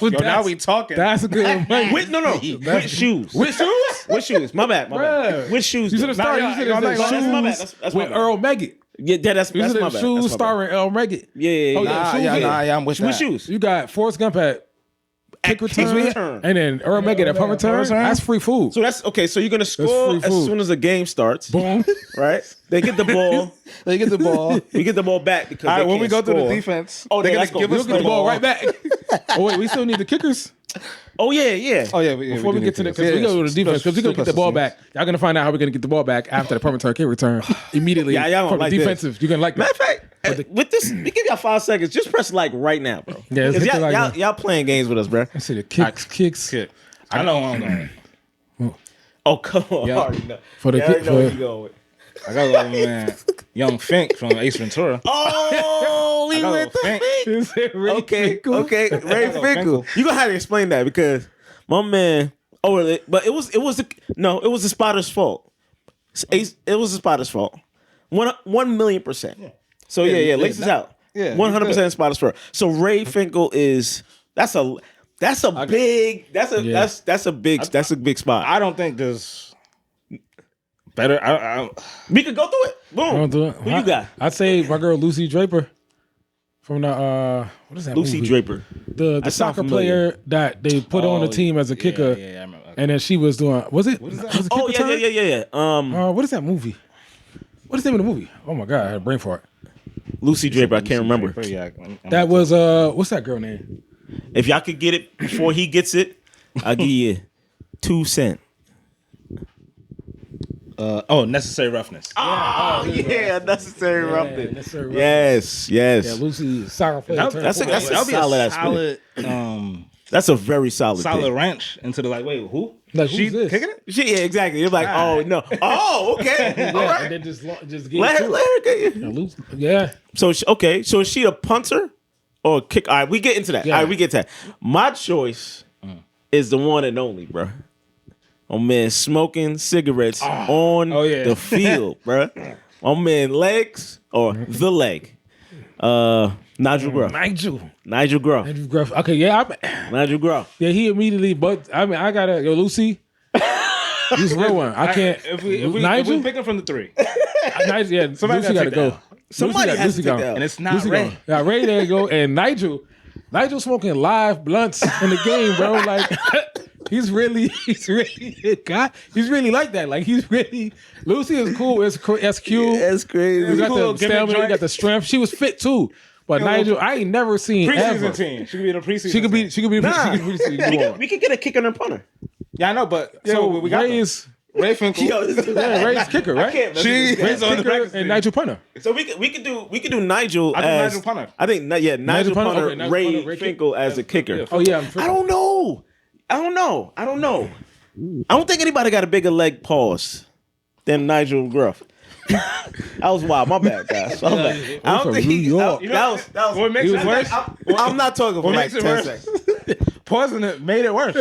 Yo, now we talking. That's a good one. With with shoes. With shoes? With shoes. My bad. Bruh. With shoes. You should have though. started. yeah, You should I'm have not said gonna- that's my bad. shoes That's my with bad. Earl Meggett. Yeah, that's You my should bad. have That's shoes my bad. starring Earl Meggett. Yeah, yeah, Oh, yeah. yeah, shoes, yeah, I'm with With that. shoes. You got Forrest Gump at kick return, return. and then Earl Meggett at punt return. return. That's free food. So that's okay. So you're gonna score free as food. soon as the game starts, Boom. right? They get the ball. They get the ball. We get the ball back because All right, they when we go can't through the score. defense, Oh, they're yeah, gonna let's go. give We'll us We'll get the ball right back. back. Oh wait, we still need the kickers. Oh yeah, yeah. Oh yeah, Before we get to the, because we go to the defense, because we're gonna get the ball back. Y'all gonna find out how we're gonna get the ball back after the punt return, kick return immediately Yeah, y'all gonna from like the this. defensive. You're gonna like Matter that. of fact, with this, we give y'all 5 seconds. Just press like right now, bro. Yeah, let's 'Cause hit the like now. y'all playing games with us, bro. I see the kicks. Kick. I know where I'm going. Oh come on, Yeah. I already know. For the Yeah, I already kick- know where for- you going with. I got a little man, Young Fink from Ace Ventura. Oh, we I got a went little to Fink. Okay, okay, Ray Finkel. Finkel. You gonna have to explain that because my man. Oh, really? But it was the spotter's fault. It was the spotter's fault. 1,000,000%. So yeah, lace us out. Yeah, 100% spotter's fault. So Ray Finkel is that's a big spot. I don't think there's better. We could go through it. Boom. I don't do it. Who you got? I'd say my girl Lucy Draper from the what is that? Lucy movie? Draper. the That sound soccer familiar. player that they put on the team as a kicker, Yeah, I remember. and then she was doing. Was it? Was it Oh kick yeah, return? yeah. What is that movie? What is the name of the movie? Oh my god, I had a brain fart. Lucy Draper. I can't remember. Yeah, That was what's that girl name? If y'all could get it before he gets it, I'll give you 2 cents. Necessary Roughness. Oh yeah, necessary roughness. Necessary Roughness. Yes. Yeah, Lucy soccer player. That- turned that's a- football that's player. a solid ass solid, That's a very solid solid pick. wrench into the wait, who? Like, She who's this? kicking it? Yeah, exactly. You're like, oh no. Oh, okay. All Yeah, right. and then just get Let it her, to let her get you. her. Lucy, yeah. So so is she a punter or a kick? All right, we get into that. Yeah. All right, we get to that. My choice is the one and only, bro. Oh man, smoking cigarettes on yeah. the field, bro. Oh man, legs or the leg. Nigel Groff. Nigel Groff. Andrew Gruff. Okay, yeah, Nigel Groff. yeah. He immediately, but I mean, I gotta Lucy. He's a real one. I can't. If we Nigel, picking from the three, Nigel, yeah. Somebody Lucy gotta gotta take go. that out. Somebody has to take go. that out. and it's not Lucy Ray. go. Yeah, Ray there you go. And Nigel smoking live blunts in the game, bro. Like he's really God. He's really like that. Like he's really Lucy is cool. It's cute. That's crazy. You got cool the gimmick stamina. You joint. got the strength. She was fit too. But Nigel, I ain't never seen ever. Preseason team. She could be the preseason. She could be. team. She could be. Nah. She could be. She could be We could get a kicker and a punter. Yeah, I know, but so we got Ray's. Ray Finkel. Yeah, Ray's kicker, right? Ray's on the kicker practice and team. Nigel punter. So we could do Nigel I think as Nigel punter. I think Nigel punter, punter, okay, Nigel Ray punter, Ray Finkel as a kicker. Oh yeah, I don't know. I don't think anybody got a bigger leg pause than Nigel Gruff. That was wild. My bad, guys. My bad. I don't from think New York. that was What makes it worse? I'm not talking for What like makes 10 it worse? seconds. Pausing it made it worse.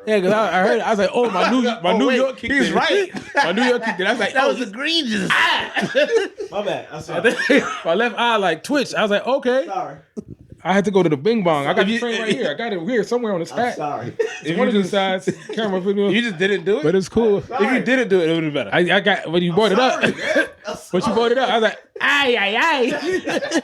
Yeah, because I heard. I was like, oh, my New wait, York kicked he's in. right. My New York kicked in. I was like, That was egregious. My bad. I'm sorry. my left eye like twitched. I was like, okay. Sorry. I had to go to the Bing Bong. I got the frame right here. I got it here somewhere on the I'm stack. sorry. It's one of these sides. Camera video. You just didn't do it. But it's cool. If you didn't do it, it would have been better. I got when you brought it up. When you brought it up, I was like, aye.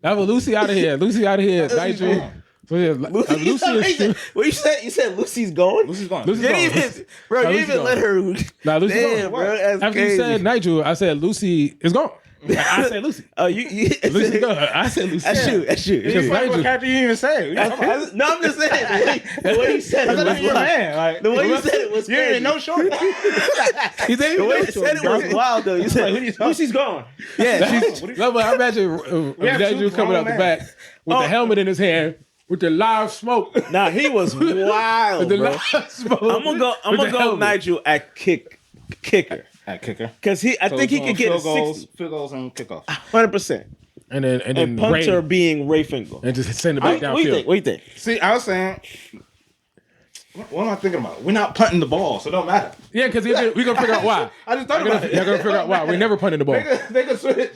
that was Lucy out of here. Lucy out of here. Nigel. So yeah, Lucy is What you said? You said Lucy's going? Lucy's gone. Lucy's You gone. didn't even, bro, Nah, you Lucy's didn't even let her. Nah, Lucy's Damn, gone. bro, that's After crazy. you said Nigel, I said Lucy is gone. I said Lucy. Oh, you Lucy's gone. I said Lucy. That's you. Because What Nigel, character you didn't even say? No, I'm just saying. The way you said it I thought was you were a wild. man. Like, The way you said it was you didn't crazy. know short. he said, The way you said it was wild, though. You said, Lucy's gone. Yeah, she's... No, but I imagine have Nigel two coming out grown the men. back with the helmet in his hand with the live smoke. Nah, he was wild, The bro. live smoke. I'm with gonna the go helmet. Nigel at kicker. At kicker. Because I think he could get a field goals and kickoff. 60%. And then Punter Ray, being Ray Finkel. and just send it back What do you downfield. think? What do you think? See, I was saying, what am I thinking about? We're not punting the ball, so it don't matter. Yeah, because we're gonna figure out why. I just thought about it. You're gonna figure out why. We never punted the ball. They could switch.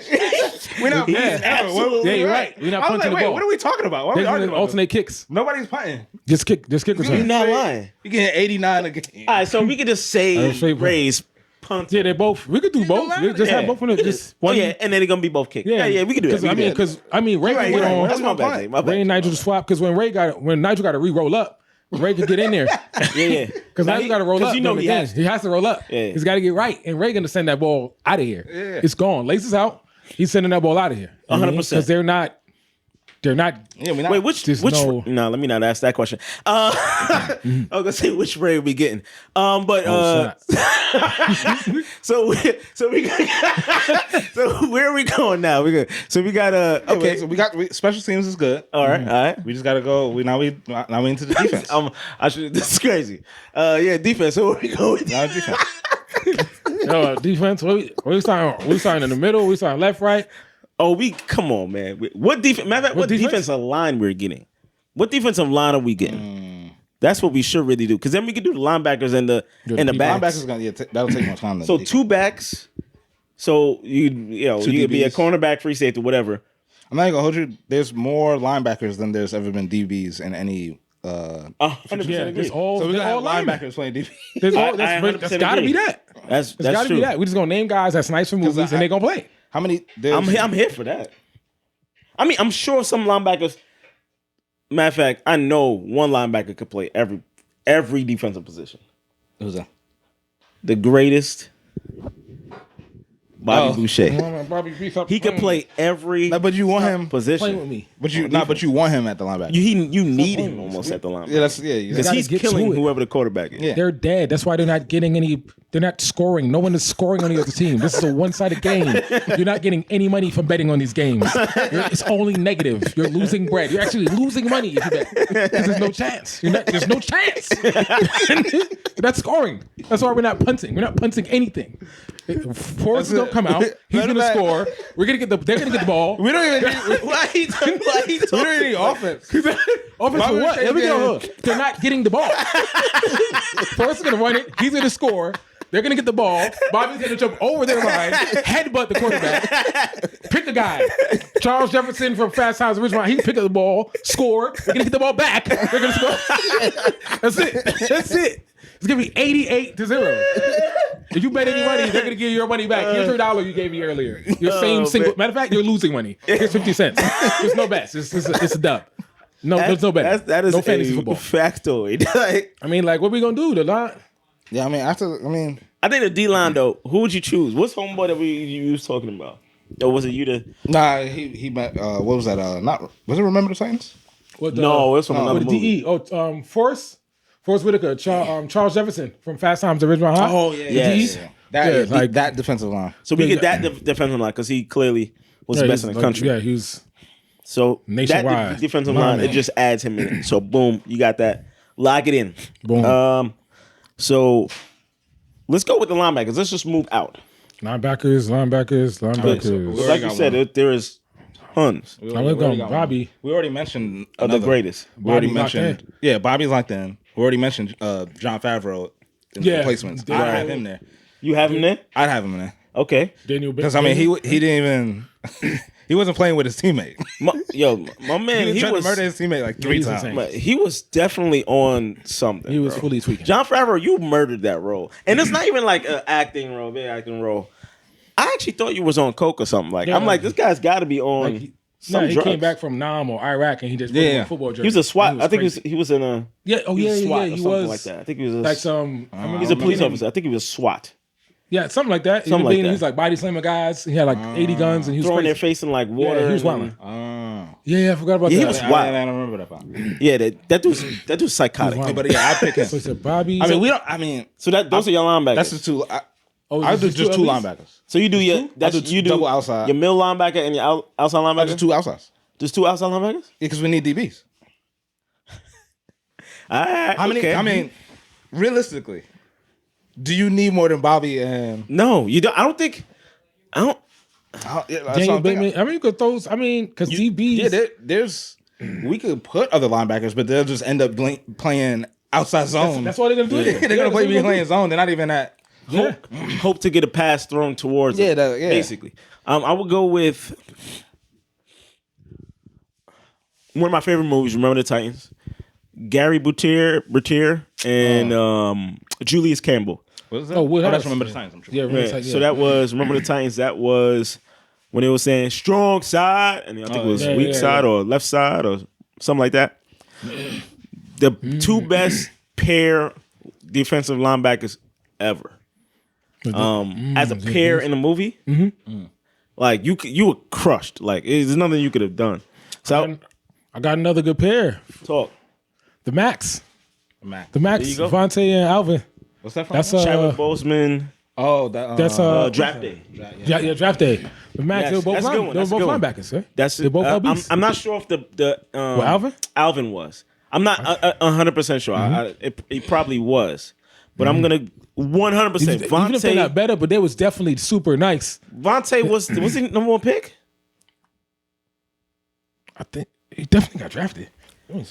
We're not He's punting ever. absolutely Yeah, you're right. We're not I was punting like, the wait, ball. what are we talking about? Why are we They're arguing gonna about alternate kicks. this? Nobody's punting. Just kick return. You're not lying. You getting 89 a game. All right, so we could just say say- Ray's punt. Yeah, they both. We could do both. matter. We just have Yeah. both of them. Just Oh one. yeah, and then they're gonna be both kicked. Yeah, we can do that. Because Ray Right, can get on. That's my bad. Jay, my bad. Ray and Nigel just swap. Because when Nigel got to re-roll up, Ray could get in there. Yeah. Because Nigel got to roll up. you know during he the has game. He has to roll up. Yeah. He's got to get right, and Ray gonna send that ball out of here. Yeah. It's gone. Laces out. He's sending that ball out of here. 100%. Because they're not. They're not. Yeah, we're not. Wait, which There's which? no- No, let me not ask that question. I was gonna say which Ray are we getting? But so where are we going now? We good. So we got Okay, so we got special teams is good. All right. We just got to go. We now into the defense. This is crazy. Yeah, defense. So where we going? Now defense. Defense. We sign. We sign in the middle. We sign left, right. Oh, come on, man. What defense? Matter of fact, what defensive line we're getting? What defensive line are we getting? That's what we should really do. Because then we can do the linebackers and the backs. Linebackers gonna that'll take more time. So 2 backs. So you could be a DBs. cornerback, free safety, whatever. I'm not gonna hold you. There's more linebackers than there's ever been DBs in any. 100% Yeah, agree. it's all. So we're they're gonna all have linebackers. linebackers playing DB. There's all, I that's 100% got to be agree. that. That's It's got to true. be that. We're just gonna name guys that's nice for movies, and they're gonna play. How many? I'm here for that. I mean, I'm sure some linebackers. Matter of fact, I know one linebacker could play every defensive position. Who's that? The greatest, Bobby Boucher. He could play every No, but you want him. position. Playing with me. But you want him at the linebacker. You need him almost at the linebacker. Yeah, Because gotta he's get killing to it. whoever the quarterback is. Yeah. They're dead. That's why they're not getting any. They're not scoring. No one is scoring on the other team. This is a one-sided game. You're not getting any money from betting on these games. It's only negative. You're losing bread. You're actually losing money if you bet. 'Cause there's no chance. There's no chance. You're not scoring. That's why we're not punting. We're not punting anything. Forrest is gonna come out. He's gonna score. We're gonna get the. They're gonna get the ball. We don't even. Why he talking? We don't even need offense. Offense for what? Here we go. They're not getting the ball. Forrest is gonna run it. He's gonna score. They're gonna get the ball. Bobby's gonna jump over their line, headbutt the quarterback, pick a guy. Charles Jefferson from Fast Times at Ridgemont. He pick up the ball, score. They're gonna get the ball back. They're gonna score. That's it. That's it. It's gonna be 88-0. If you bet any money, they're gonna give you your money back. Here's your $1 you gave me earlier. Your same single. Matter of fact, you're losing money. Here's 50 cents. There's no bets. It's a dub. No, there's no bet. That is no fantasy a football. factoid. Like, I mean, like, what we gonna do? The line? Yeah, I mean, I think the D line though. Who would you choose? What's homeboy that you was talking about? Or was it you to? Nah, he met. What was that? Not was it Remember the Titans? What No, it's from another what the movie. DE? Forrest Whitaker, Charles Jefferson from Fast Times at Ridgemont High. Oh yeah, Yes. that defensive line. So we Yeah, get that defensive line because he clearly was the best in the country. Yeah, he was. So Nationwide. that defensive line, it just adds him in. So boom, you got that. Lock it in. Boom. So let's go with the linebackers. Let's just move out. Linebackers. Like you said, there is tons I'm going Bobby. We already mentioned of the greatest. We already Bobby mentioned. Yeah, Bobby's locked in. We already mentioned John Favreau in the replacements. I'd have him there. You have him there? I'd have him there. Okay. Daniel. Because I mean, he didn't even. He wasn't playing with his teammate. My man, He was trying was to murder his teammate like 3 he's times. insane. he was definitely on something. He was bro. fully tweaking. John Favreau, you murdered that role, and it's not even like an acting role, big acting role. I actually thought you was on coke or something. Like I'm like, this guy's got to be on. No, he drugs. came back from Nam or Iraq and he just put on a football jersey. He was a SWAT. And I think crazy. he was in a. Yeah. Oh he yeah, was a SWAT yeah. or He something was like that. I think he was like some. I remember He's a police beginning- officer. I think he was SWAT. Yeah, something like that. Something like He that. was like body slamming guys. He had like 80 guns and he was Throwing their crazy. face in like water. Yeah, he was and- wilding. Yeah, I forgot about Yeah, he that. was I wild. don't remember that part. Yeah, that dude's psychotic. He was wild. But yeah, I pick him. So it's a Bobby. I mean, we don't. I mean, So those are your linebackers. that's just two. Oh, I is do this just at two least? linebackers. So you do your you do double outside. your middle linebacker and your outside linebacker. Just two outsides. Just two outside linebackers. Yeah, because we need DBs. All right. How many? okay. I mean, realistically, do you need more than Bobby and? no, you don't. I don't think. I don't. Daniel Bateman. I mean, you could throw. I mean, because DBs. Yeah, there's. We could put other linebackers, but they'll just end up playing outside zone. That's why they're gonna do it. They're gonna play behind zone. They're not even at. Yeah. Hope to get a pass thrown towards Yeah, them, yeah. basically. I would go with one of my favorite movies, Remember the Titans. Gary Bertier and Julius Campbell. What is that? Oh, Wood that's Harris. Remember the Titans. I'm sure. Yeah, Yeah. really tight, yeah. So that was Remember the Titans. That was when they were saying strong side, and I think it was yeah, weak yeah, side or left side or something like that. The two best pair defensive linebackers ever. As a pair in the movie, like you were crushed. Like there's nothing you could have done. So I got another good pair. talk. The Max. Mac. The Max. There you go. Vontae and Alvin. What's that from? That's Chadwick Boseman, that's draft day. yeah, draft day. The Max. Yes, they were both that's a good one. they were That's a both good one. linebackers. Yeah? That's They're both LBs. I'm not sure if the Alvin? Alvin was. I'm not 100% sure. It probably was, but I'm gonna 100%. Even if they're not better, but they was definitely super nice. Vontae was he number one pick? I think he definitely got drafted.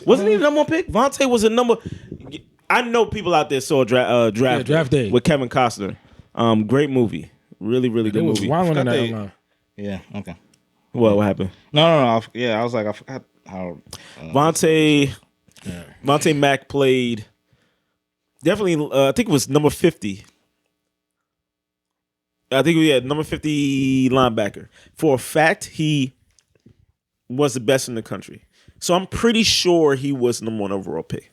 Wasn't he the number one pick? Vontae was a number. I know people out there saw draft Draft Day. with Kevin Costner. Great movie, really They good was movie. wilding on that they- line. Yeah. Okay. What happened? No. I was like, I forgot how. Vontae Mack played definitely. I think it was number 50. I think we had number 50 linebacker. For a fact, he was the best in the country. So I'm pretty sure he was number one overall pick.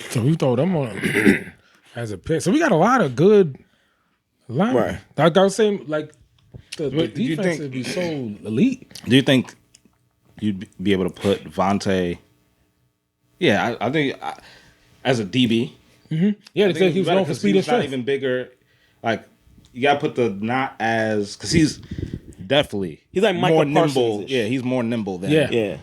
So we throw them on as a pick. So we got a lot of good linemen. Right. Like I was saying, like the do you defense think- would be so elite. Do you think you'd be able to put Vontae? Yeah, I think as a DB. Yeah, they said he was known for speed and He's not strength. even bigger. Like you got to put the not as because he's definitely He's like Michael more nimble. Parsons-ish. Yeah, he's more nimble than Yeah. Yeah.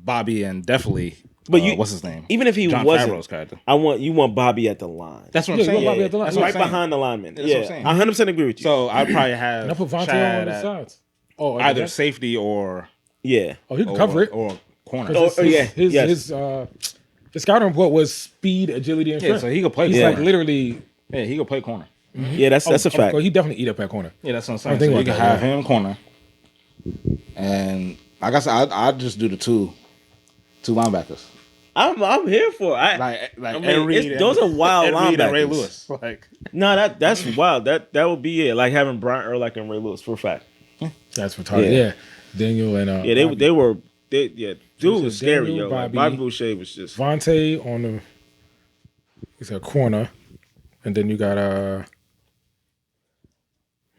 Bobby and definitely. But you- what's his name? Even if he John wasn't, Favreau's character. you want Bobby at the line. That's what I'm Yeah, saying. you want Bobby at the line. That's Yeah. what right I'm saying. behind the lineman. That's what I'm Yeah, saying. I 100% agree with you. So I'd probably have And I put Vontae Chad on the at sides. Oh, either that- safety or yeah. oh, he can cover it. or corner. His, yeah, his, yes. his scouting report was speed, agility, and Yeah, strength. so he could play. He's corner. like literally. Yeah, he could play corner. Yeah, that's a fact. He definitely eat up that corner. Yeah, that's what I'm I saying. think So you about can that, have him corner, and like I said, I'd just do the two linebackers. I'm here for it. Like I mean, Ed Reed those are wild Ed Reed and Ray linebackers. Lewis. Like No, that's wild. That would be it. Like having Brian Urlacher and Ray Lewis for a fact. That's retarded. Yeah. Yeah. Daniel and Yeah, Bobby. they were. Dude was scary, Daniel, yo. Like, Bobby. Bobby Boucher was just. Vontae on the. He's a corner, and then you got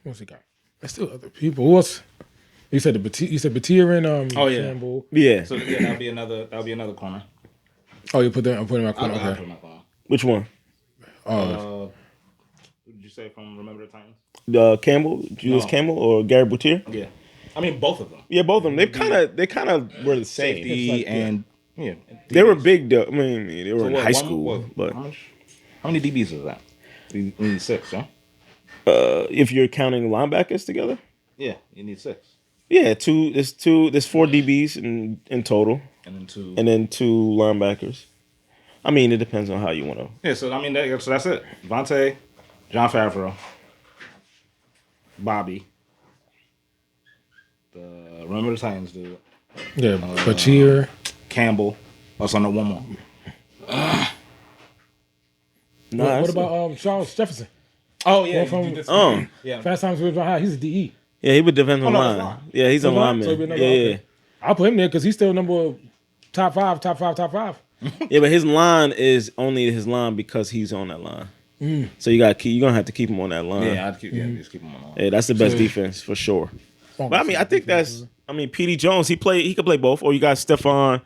what's he got? There's still other people. Who else? You said you said Batir and Oh, yeah. Campbell. Yeah. So yeah, that'll be another corner. Oh, you put that. I'm putting my corner. I'll Okay. put my corner. Which one? Who did you say from Remember the Titans? Campbell, Julius No. Campbell, or Gary Boutier? Yeah, I mean both of them. Yeah, both of them. They kind of were the same. Safety and They were big though. I mean, they were So in what, high one- school, what- but how many DBs is that? You need 6, huh? if you're counting linebackers together, Yeah, you need 6, yeah, there's 4 DBs in total, and then 2. and then 2 linebackers. I mean, it depends on how you want to. Yeah, so I mean, so that's it. Vontae, John Favreau, Bobby, the Remember the Titans dude, Yeah, Batir. Campbell. Also, no, one more. What about Charles Jefferson? Oh yeah, Well, from- yeah. Fast Times at Ridgemont High. He's a DE. Yeah, he would defend the no, line. that's fine. Yeah, he's a That's fine. lineman. So he'd be another- yeah, okay. I'll put him there because he's still top five. yeah, but his line is only his line because he's on that line. So you're gonna have to keep him on that line. Yeah, I'd keep just keep him on. Yeah, that's the best defense for sure. But I mean, I think P.D. Jones. He could play both. Or you got Stephon.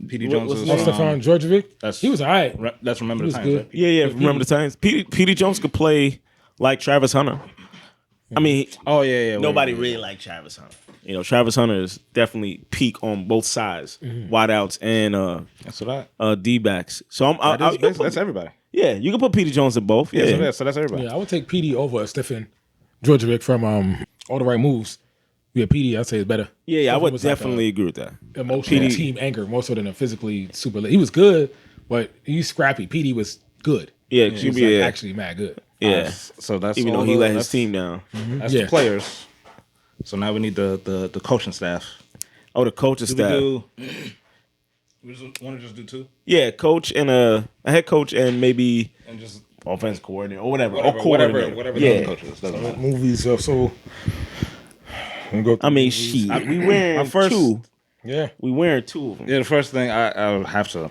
P.D. What- Jones what's is his name? Stephon Georgievic. That's- He was all right. That's Remember He the was Titans. good. Right? Yeah. Remember the times. P.D. Jones could play like Travis Hunter. I mean, Oh yeah. nobody really liked Travis Hunter. You know, Travis Hunter is definitely peak on both sides, wideouts and That's what I. D-backs. So That's everybody. yeah, you can put P.D. Jones in both. Yeah, Yeah, so that's everybody. Yeah, I would take PD over Stephen Georgievic from All the Right Moves. Yeah, PD, I'd say is better. yeah, I would was like definitely agree with that. Emotional PD team anchor more so than a physically super. He was good, but he's scrappy. PD was good. Yeah, He was QB, like, yeah. actually mad good. Yeah, So that's even all though he the- let his that's- team down. That's Yeah. the players. So now we need the coaching staff. Oh, the coaching staff. We just want to just do 2 Yeah, coach and a head coach and maybe and just offense coordinator or whatever. whatever or coordinator. whatever Yeah. the coach is. Doesn't matter. Movies so. Go I mean, shit. We wearing first- 2. yeah. We wearing 2 of them. Yeah, the first thing I would have to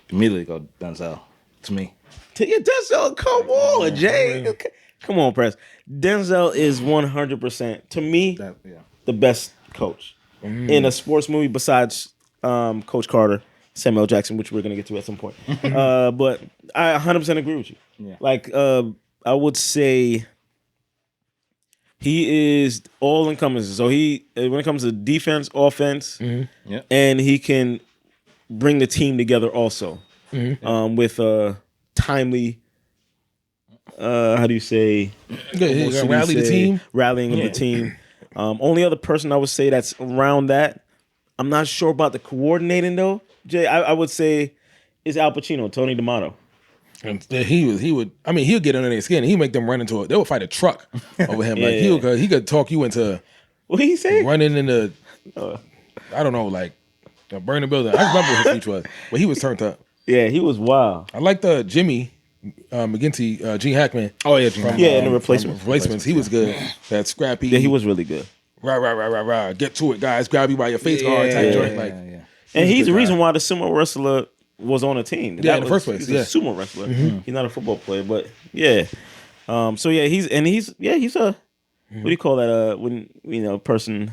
immediately go Denzel to me. Yeah, Denzel, come on, Jay. Okay. Come on, Press. Denzel is 100% to me That yeah. the best coach in a sports movie besides Coach Carter, Samuel Jackson, which we're gonna get to at some point. But I 100% agree with you. Yeah. Like I would say he is all encompassing. So he when it comes to defense, offense, Yeah. and he can bring the team together also with timely. How do you say? Rally the team. Rallying of the team. Only other person I would say that's around that. I'm not sure about the coordinating though. Jay, I would say is Al Pacino, Tony D'Amato. And he would. I mean, he'll get under their skin. He'd make them run into it. They would fight a truck over him. Like Yeah. he could talk you into What he say? running into. I don't know, like a burning building. I remember what his speech was, but he was turned up. Yeah, he was wild. I like the Jimmy McGinty, Gene Hackman. Oh yeah, Gene. Yeah, and the replacement. Replacements. He was good. That scrappy. Yeah, he was really good. Rah. Get to it, guys. Grab you by your face guard type joint. Like, yeah. And he's the good reason why the sumo wrestler was on the team. Yeah, in the first place, He's yeah. a sumo wrestler. He's not a football player, but yeah. So yeah, he's a what do you call that? When a person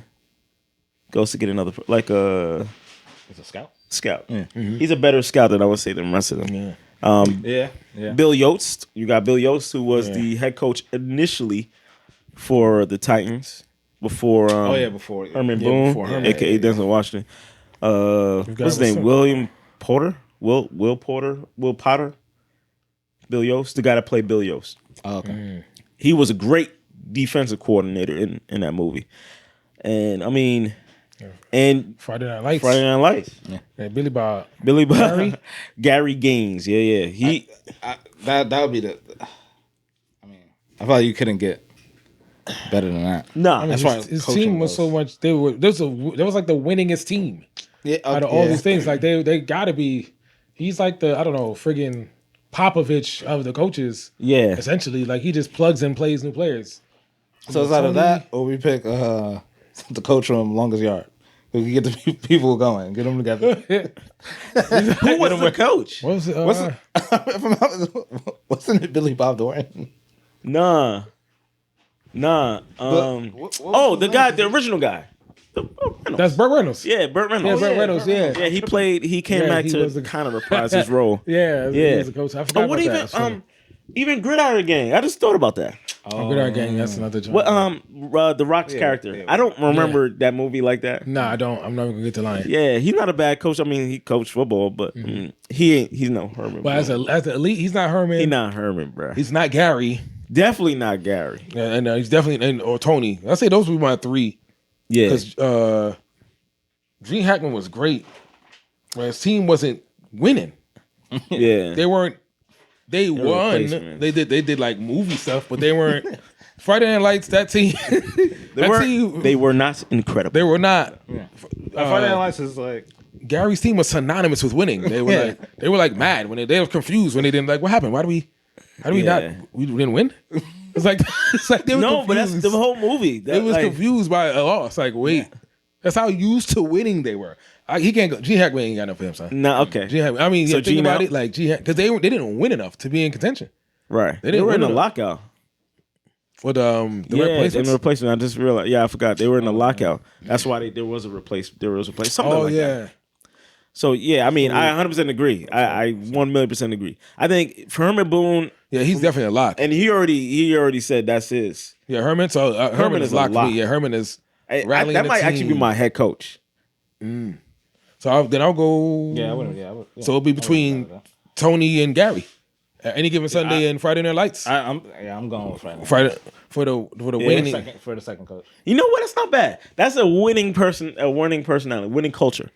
goes to get another like a He's a scout. scout. He's a better scout than I would say than the rest of them. Yeah. Yeah. Bill Yost, you got Bill Yost, who was the head coach initially for the Titans before. Before Herman Boone, before Herman. aka Denzel Washington. What's his name? William Porter. Will Potter. Bill Yost, the guy that played Bill Yost. Oh, okay. He was a great defensive coordinator in that movie, and I mean, and Friday Night Lights. Friday Night Lights. Yeah, Billy Bob. Billy Bob, Gary Gaines. Yeah. He That would be the. I mean, I felt like you couldn't get better than that. nah. That's why His coaching team was goes. so much. There was like the winningest team Yeah, out of all these things. Like they gotta be. He's like the friggin' Popovich of the coaches. Yeah. Essentially, like he just plugs and plays new players. So it's either that or we pick the coach from Longest Yard. We can get the people going, get them together. Who was the coach? What was it? Wasn't it Billy Bob Thornton? Nah. what was Oh, his the name? guy, the original guy. That's Burt Reynolds. Yeah, Burt Yeah, Reynolds. Burt Reynolds. Yeah. Yeah, he played. He came Yeah, back he to was kind of reprise his role. Yeah, Yeah. he was a coach. I forgot What about even that. That's funny. even Gridiron Gang? I just thought about that. Gridiron Gang. That's another job. What The Rock's character? yeah. I don't remember that movie like that. Nah, I don't. I'm not even gonna get to lying. Yeah, he's not a bad coach. I mean, he coached football, but he ain't. He's no Herman. But bro. as an elite, he's not Herman. He not Herman, bro. He's not Gary. Definitely not Gary. And he's definitely or Tony. I say those would be my three. Yeah, Because Gene Hackman was great, but his team wasn't winning. yeah. They weren't. They won. replacements. They did like movie stuff, but they weren't. Friday Night Lights. That team. They were not incredible. They were not. Friday Night Lights is like Gary's team was synonymous with winning. They were like mad when they were confused when they didn't like what happened. How do we not we didn't win? It's like they were No, but that's confused. the whole movie. They was confused by a loss. Like wait, that's how used to winning they were. He can't go. Gene Hackman ain't got enough for him, son. No, okay. Gene Hackman. I mean, So think Gene about out? it, like because they didn't win enough to be in contention Right. They They didn't were in win a it. lockout. for the In replacements. the replacement. I just realized. Yeah, I forgot. They were in a lockout. That's why there was a replacement. Something Oh like yeah. that. So yeah, I mean, I 100% agree. I 1,000,000% agree. I think for Herman Boone, Yeah, he's definitely a lock. and he already said that's his. Yeah, Herman. So Herman is is a locked for lock. me. Yeah, Herman is That rallying the might actually be team. my head coach. So I'll go. I wouldn't. Yeah, I would. Yeah. So it'll be between Tony and Gary. Any given Sunday and Friday Night Lights. I'm going with Friday. Friday for the winning. For the second coach. You know what? That's not bad. That's a winning personality, winning culture.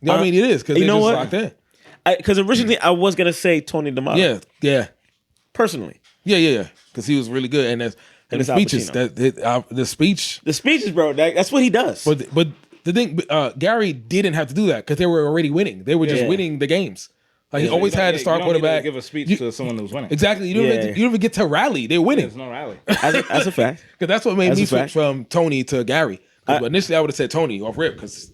Yeah, I mean it is because you they're know just what? locked in. Because originally I was gonna say Tony D'Amato. Yeah. Personally, Because he was really good, and the it's Al speeches Pacino. the speech. the speeches, bro. That's what he does. But the thing, Gary didn't have to do that because they were already winning. They were just Yeah. winning the games. Like he always had to start quarterback. Give a speech You- to someone who's winning. Exactly. You don't even get to rally. They're winning. There's no rally. that's a fact. Because that's what made That's me a fact. switch from Tony to Gary. 'Cause initially, I would have said Tony off rip because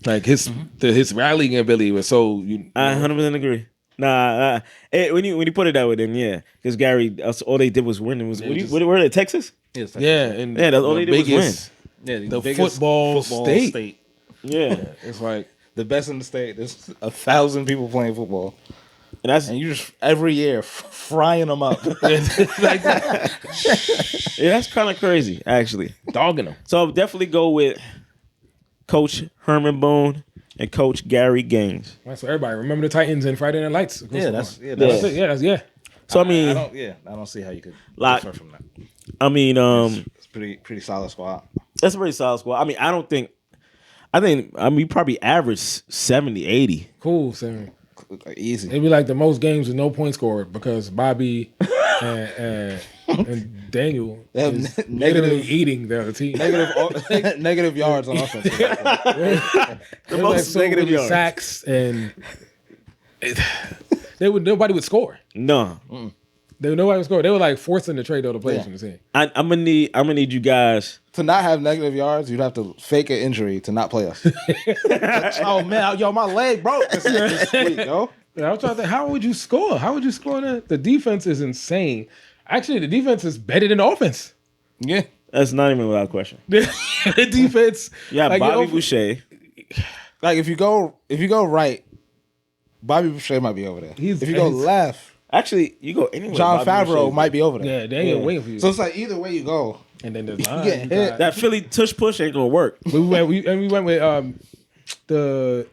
like his rallying ability was so. I 100% agree. Nah, when you put it that way, then yeah, because Gary, all they did was win. It was what were they? Texas? Yes, yeah, and Yeah, that's all they did was win. Yeah, the biggest football state. Yeah, It's like The best in the state. There's 1,000 people playing football, and that's and you just every year frying them up. like yeah, that's kind of crazy actually. dogging them. So I'll definitely go with Coach Herman Boone and Coach Gary Gaines. That's what everybody remember the Titans and Friday Night Lights. That's That's it. Yeah. So I mean, I don't see how you could Like- differ from that. I mean, It's pretty solid squad. that's a pretty solid squad. I mean, I think we probably average 70, 80. Cool. So Easy. it'd be like the most games with no points scored because Bobby and Daniel They have is negative- literally eating the other team. Negative yards on offense. The There's most so negative many yards. sacks and nobody would score. No, Nobody would score. They were like forcing the trade other players Yeah. from the team. I'm gonna need you guys. To not have negative yards, you'd have to fake an injury to not play us. Oh man, yo, my leg broke this week, yo. Yeah, I was trying to think, how would you score? How would you score that? The defense is insane. Actually, the defense is better than the offense. Yeah. That's not even without question. The defense. Yeah, like, Bobby your- Boucher. Like if you go right, Bobby Boucher might be over there. He's- if you go he's- left, Actually, you go anywhere. John Bobby Favreau Boucher. might be over there. Yeah, they ain't waiting for you. So it's like either way you go, and then the you line. getting hit. That Philly tush push ain't gonna work. We went with the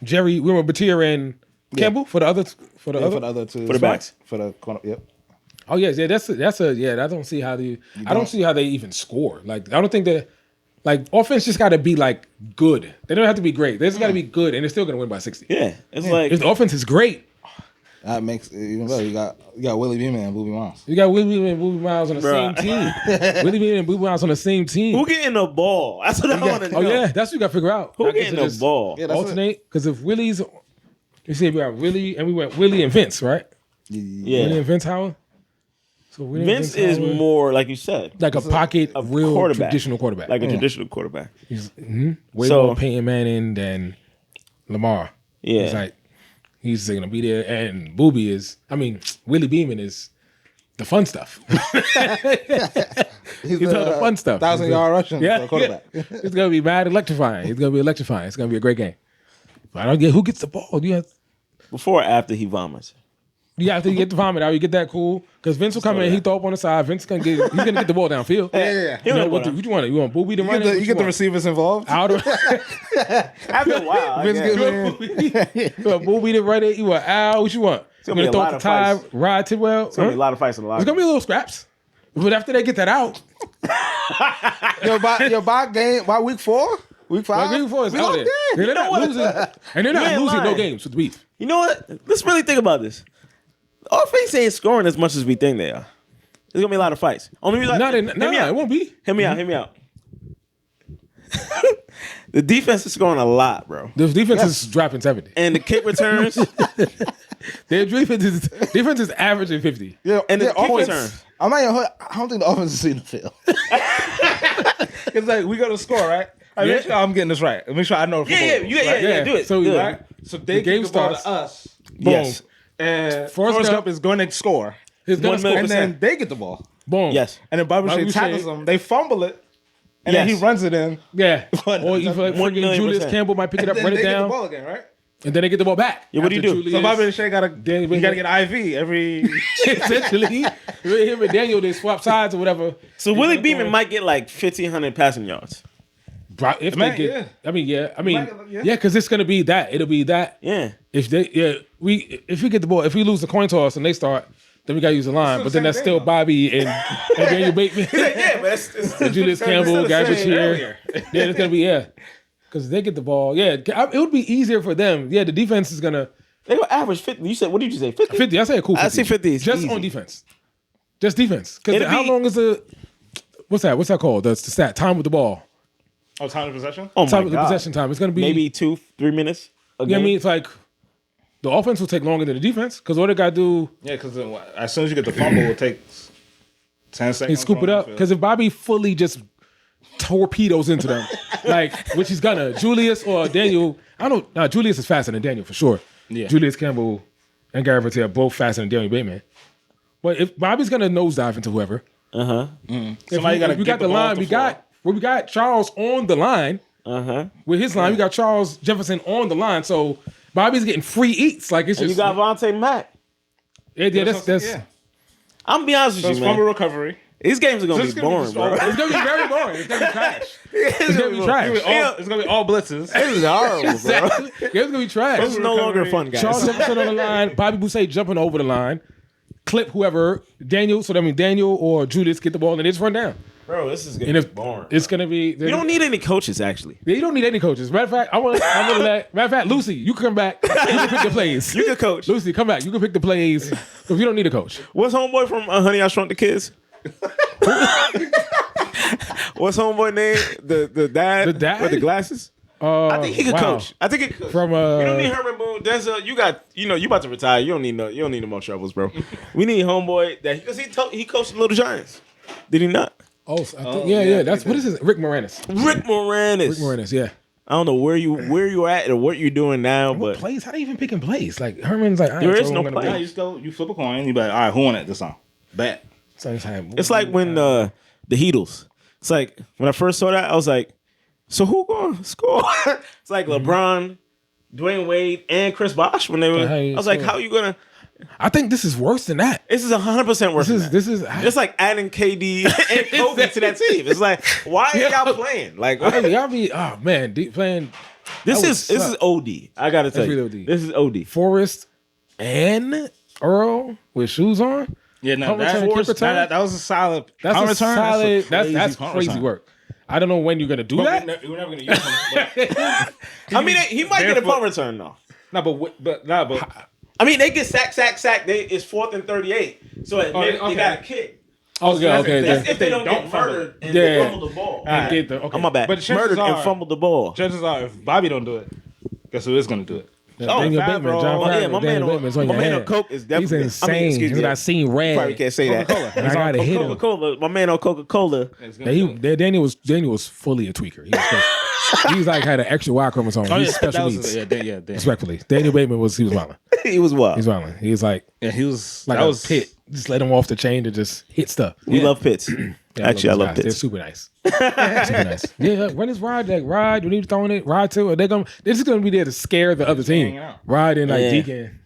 Jerry. We went with Batir and Campbell for the other For the other two. For the backs. For the corner. Yep. Oh yeah, that's a I don't see how I don't see how they even score. Like I don't think that like offense just got to be like good. They don't have to be great. They just got to be good, and they're still gonna win by 60. Yeah, it's like If the offense is great, That makes it even better. You got Willie Beeman and Booby Miles. you got Willie and Booby Miles on the Bruh. same team. Willie Bean and Booby Miles on the same team. who getting the ball? That's what I want to know. Oh yeah, that's what you got to figure out. Who Not getting to the just ball? Yeah, that's alternate because if Willie's, you see, we got Willie and we went Willie and Vince, right? Yeah, Willie and Vince Howard. So Willie and Vince is Howard, more like you said, like a pocket, a real quarterback. traditional quarterback. like a traditional quarterback. He's way So- more Peyton Manning than Lamar. Yeah, He's gonna be there, and Willie Beeman is the fun stuff. He's He's on the fun stuff. 1,000-yard rushing quarterback. It's gonna be mad electrifying. It's gonna be electrifying. It's gonna be a great game. But I don't get who gets the ball. Before or after he vomits? You have to get the vomit out. You get that cool because Vince will come in. He throw up on the side. Vince he's gonna get the ball downfield. Yeah. You know what you want? You want Booby to run it? You get the receivers involved. Out of After a while, Vince I get guess. in. you want Booby to run it. You want Al? What you want? You gonna be gonna a throw lot it to of Ty, fights. Rod Tidwell? It's gonna be a lot of fights in the locker It's gonna be a little scraps. But after they get that out, by week 4, week 5, like, before it's we out locked there. in. They're not what? losing, and they're not ain't losing no lying. games with the beef. You know what? Let's really think about this. Offense ain't scoring as much as we think they are. There's gonna be a lot of fights. Only like, No, it won't be. Hear me out. The defense is scoring a lot, bro. The defense is dropping 70. And the kick returns Their defense is averaging 50. Yeah, and the yeah, kick offense. returns. I don't think the offense is seeing the field. It's like we got to score, right? Make sure I'm getting this right. Make sure I know. The Yeah, football, yeah, right? yeah. Do it. So, Do it. right? So they game kick the ball starts. to us. Boom. Yes. And Forrest Forrest Gump Gump is going to score. He's gonna 1 score. million And then they get the ball. Boom. Yes. And then Bobby Bobby Shea tackles Shea. them. They fumble it. And then he Yes. runs it in. Yeah. What? Or you feel like 1 freaking million Julius percent. Campbell might pick it up, Then run they it get the down, ball again, right? and then they get the ball back. Yeah, what do you After do? Julius- So Bobby Shea got to Danny get an IV every. essentially, him and Daniel, they swap sides or whatever. So Willie Beeman might get like 1,500 passing yards. Bro, if Man, they get, yeah. yeah, because it's gonna be that. It'll be that. Yeah. If we get the ball, if we lose the coin toss and they start, then we gotta use the line. still But the then that's same still thing, Bobby and Daniel Bateman, Yeah, but it's and Julius Campbell, Garbage here. earlier. Yeah, it's gonna be because they get the ball. Yeah, it would be easier for them. Yeah, the defense is gonna they go average 50. You said, what did you say? 50? 50. I say a cool 50. I say 50 is just easy. on defense. Just defense. Because It'll how be- long is the what's that called? The stat time with the ball. Oh, time of possession? Oh my Time with the God. possession time. It's gonna be Maybe 2-3 minutes. You know what I mean? It's like the offense will take longer than the defense because what they got to do Yeah, because as soon as you get the fumble, it takes 10 seconds. is scoop it up. Because if Bobby fully just torpedoes into them, like which he's gonna, Julius or Daniel, I don't. Nah, Julius is faster than Daniel for sure. Yeah. Julius Campbell and Gary Vertier are both faster than Daniel Bateman. But if Bobby's gonna nosedive into whoever, Somebody got to we got the line. We got Charles on the line. With his line, we got Charles Jefferson on the line. So Bobby's getting free eats. Like it's And just you got Vontae Mack. that's yeah. I'm gonna be honest with So you, it's man. fumble recovery. These games are gonna It's be gonna be boring, just bro. all- it's gonna be very boring. It's gonna be trash. It's gonna be trash. It's going to be all blitzes. This is horrible, bro. Exactly. It's gonna be trash. This is no longer fun, guys. Charles Jefferson on the line, Bobby Boucher jumping over the line, clip whoever, Daniel. So that means Daniel or Julius get the ball and they just run down. Bro, this is And gonna if be boring. it's gonna be, You don't need any coaches, actually. you don't need any coaches. Matter of fact, I'm gonna let. Matter of fact, Lucy, you can come back. You can pick the plays. You can coach. Lucy, come back. You can pick the plays because you don't need a coach. What's homeboy from Honey, I Shrunk the Kids? What's homeboy name? The dad? The dad? With the glasses? I think he could wow. coach. I think he could. From You don't need Herman Boone. Denzel, you about to retire. You don't need no more troubles, bro. We need homeboy that because he coached the Little Giants. Did he not? I think, yeah. That's what is this? Rick Moranis. Rick Moranis. Rick Moranis. Yeah. I don't know where you at or what you're doing now, but Plays? How do you even picking plays? Like Herman's like, There is no play. play. Yeah, you just go, you flip a coin, you be like, all right, who won it this time? Bet. it's like when the Heatles. It's like when I first saw that, I was like, so who gonna score? It's like LeBron, Dwayne Wade, and Chris Bosh when they were. How you I was like, score? how you gonna? I think this is worse than that. This is 100% worse. This is It's like adding KD and Kobe to that team. It's like, why are y'all playing? Like, y'all be playing this that would is suck. OD. I gotta tell That's you, really OD. this is OD. Forrest and Earl with shoes on. Yeah, no, Punt return, kick return? that was a solid That's punt a return. solid. That's punt crazy return. work. I don't know when you're gonna do that. We're never going to use him. I mean, he might get a barefoot. punt return though. But I mean, they get sack. It's 4th and 38, so they got a kick. Okay. That's then. if they don't get don't fumble. murdered and Yeah. fumble the ball. And get the- okay. Oh my bad. But chances Murdered and are- fumbled the ball. chances are, if Bobby don't do it, guess who is going to do it? Daniel Favreau. Bateman, John Oh, Favreau, yeah, my Daniel man Bateman's on my your man head. on coke is He's definitely. insane. excuse me. I seen red. Probably can't say that. And I gotta hit him. Coca-Cola. My man on Coca-Cola. Daniel was fully a tweaker. He was crazy. He's like had an extra Y chromosome. He's special needs. Yeah. Respectfully, Daniel Bateman was wilding. He was wild. He's wilding. He's like Yeah, he was like that a was pit. just let them off the chain to just hit stuff. We love Pitts. Yeah, Actually, I those love guys. They're Pitts. super nice. Super nice. Yeah, when is Rod? Like Rod, when he was throwing it, Rod too. They're just gonna be there to scare the other team. hanging out. Rod and like Yeah. Deacon.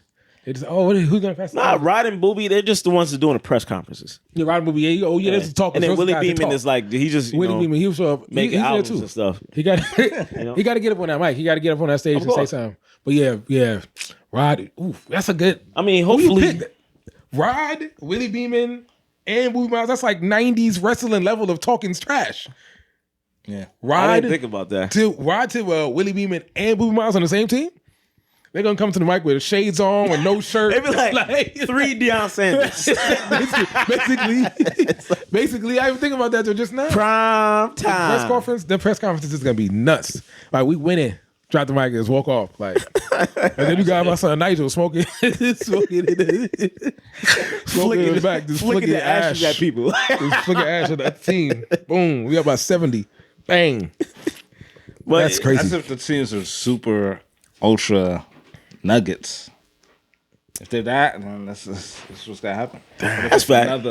They just who's gonna pass? Nah, Rod and Booby, they're just the ones that doing the press conferences. Yeah, Rod movie. Yeah, oh yeah, there's a talk. And then Those Willie guys, they Beeman talk. is like, he just, you Willie know, Beeman. He was making there albums too. and stuff. He got know? he got to get up on that mic. He got to get up on that stage and say course. something. But yeah, Rod. Ooh, that's a good. I mean, Who you hopefully, pick? Rod, Willie Beeman, and Booby Miles. That's like '90s wrestling level of talking trash. Yeah. I Rod didn't think about that. to Willie Beeman and Booby Miles on the same team. They're gonna come to the mic with shades on, with no shirt. They be like, 3 Deion Sanders. basically, I even think about that just now. Prime time. The press conference is gonna be nuts. Like we winning, drop the mic and just walk off. Like, and then you got my son Nigel smoking, smoking in the back, just flicking the ash ashes at people. just flicking ash at that team. Boom, we got about 70. Bang. But That's crazy. That's if the teams are super ultra nuggets. If they're that, then that's what's gonna happen. That's fact.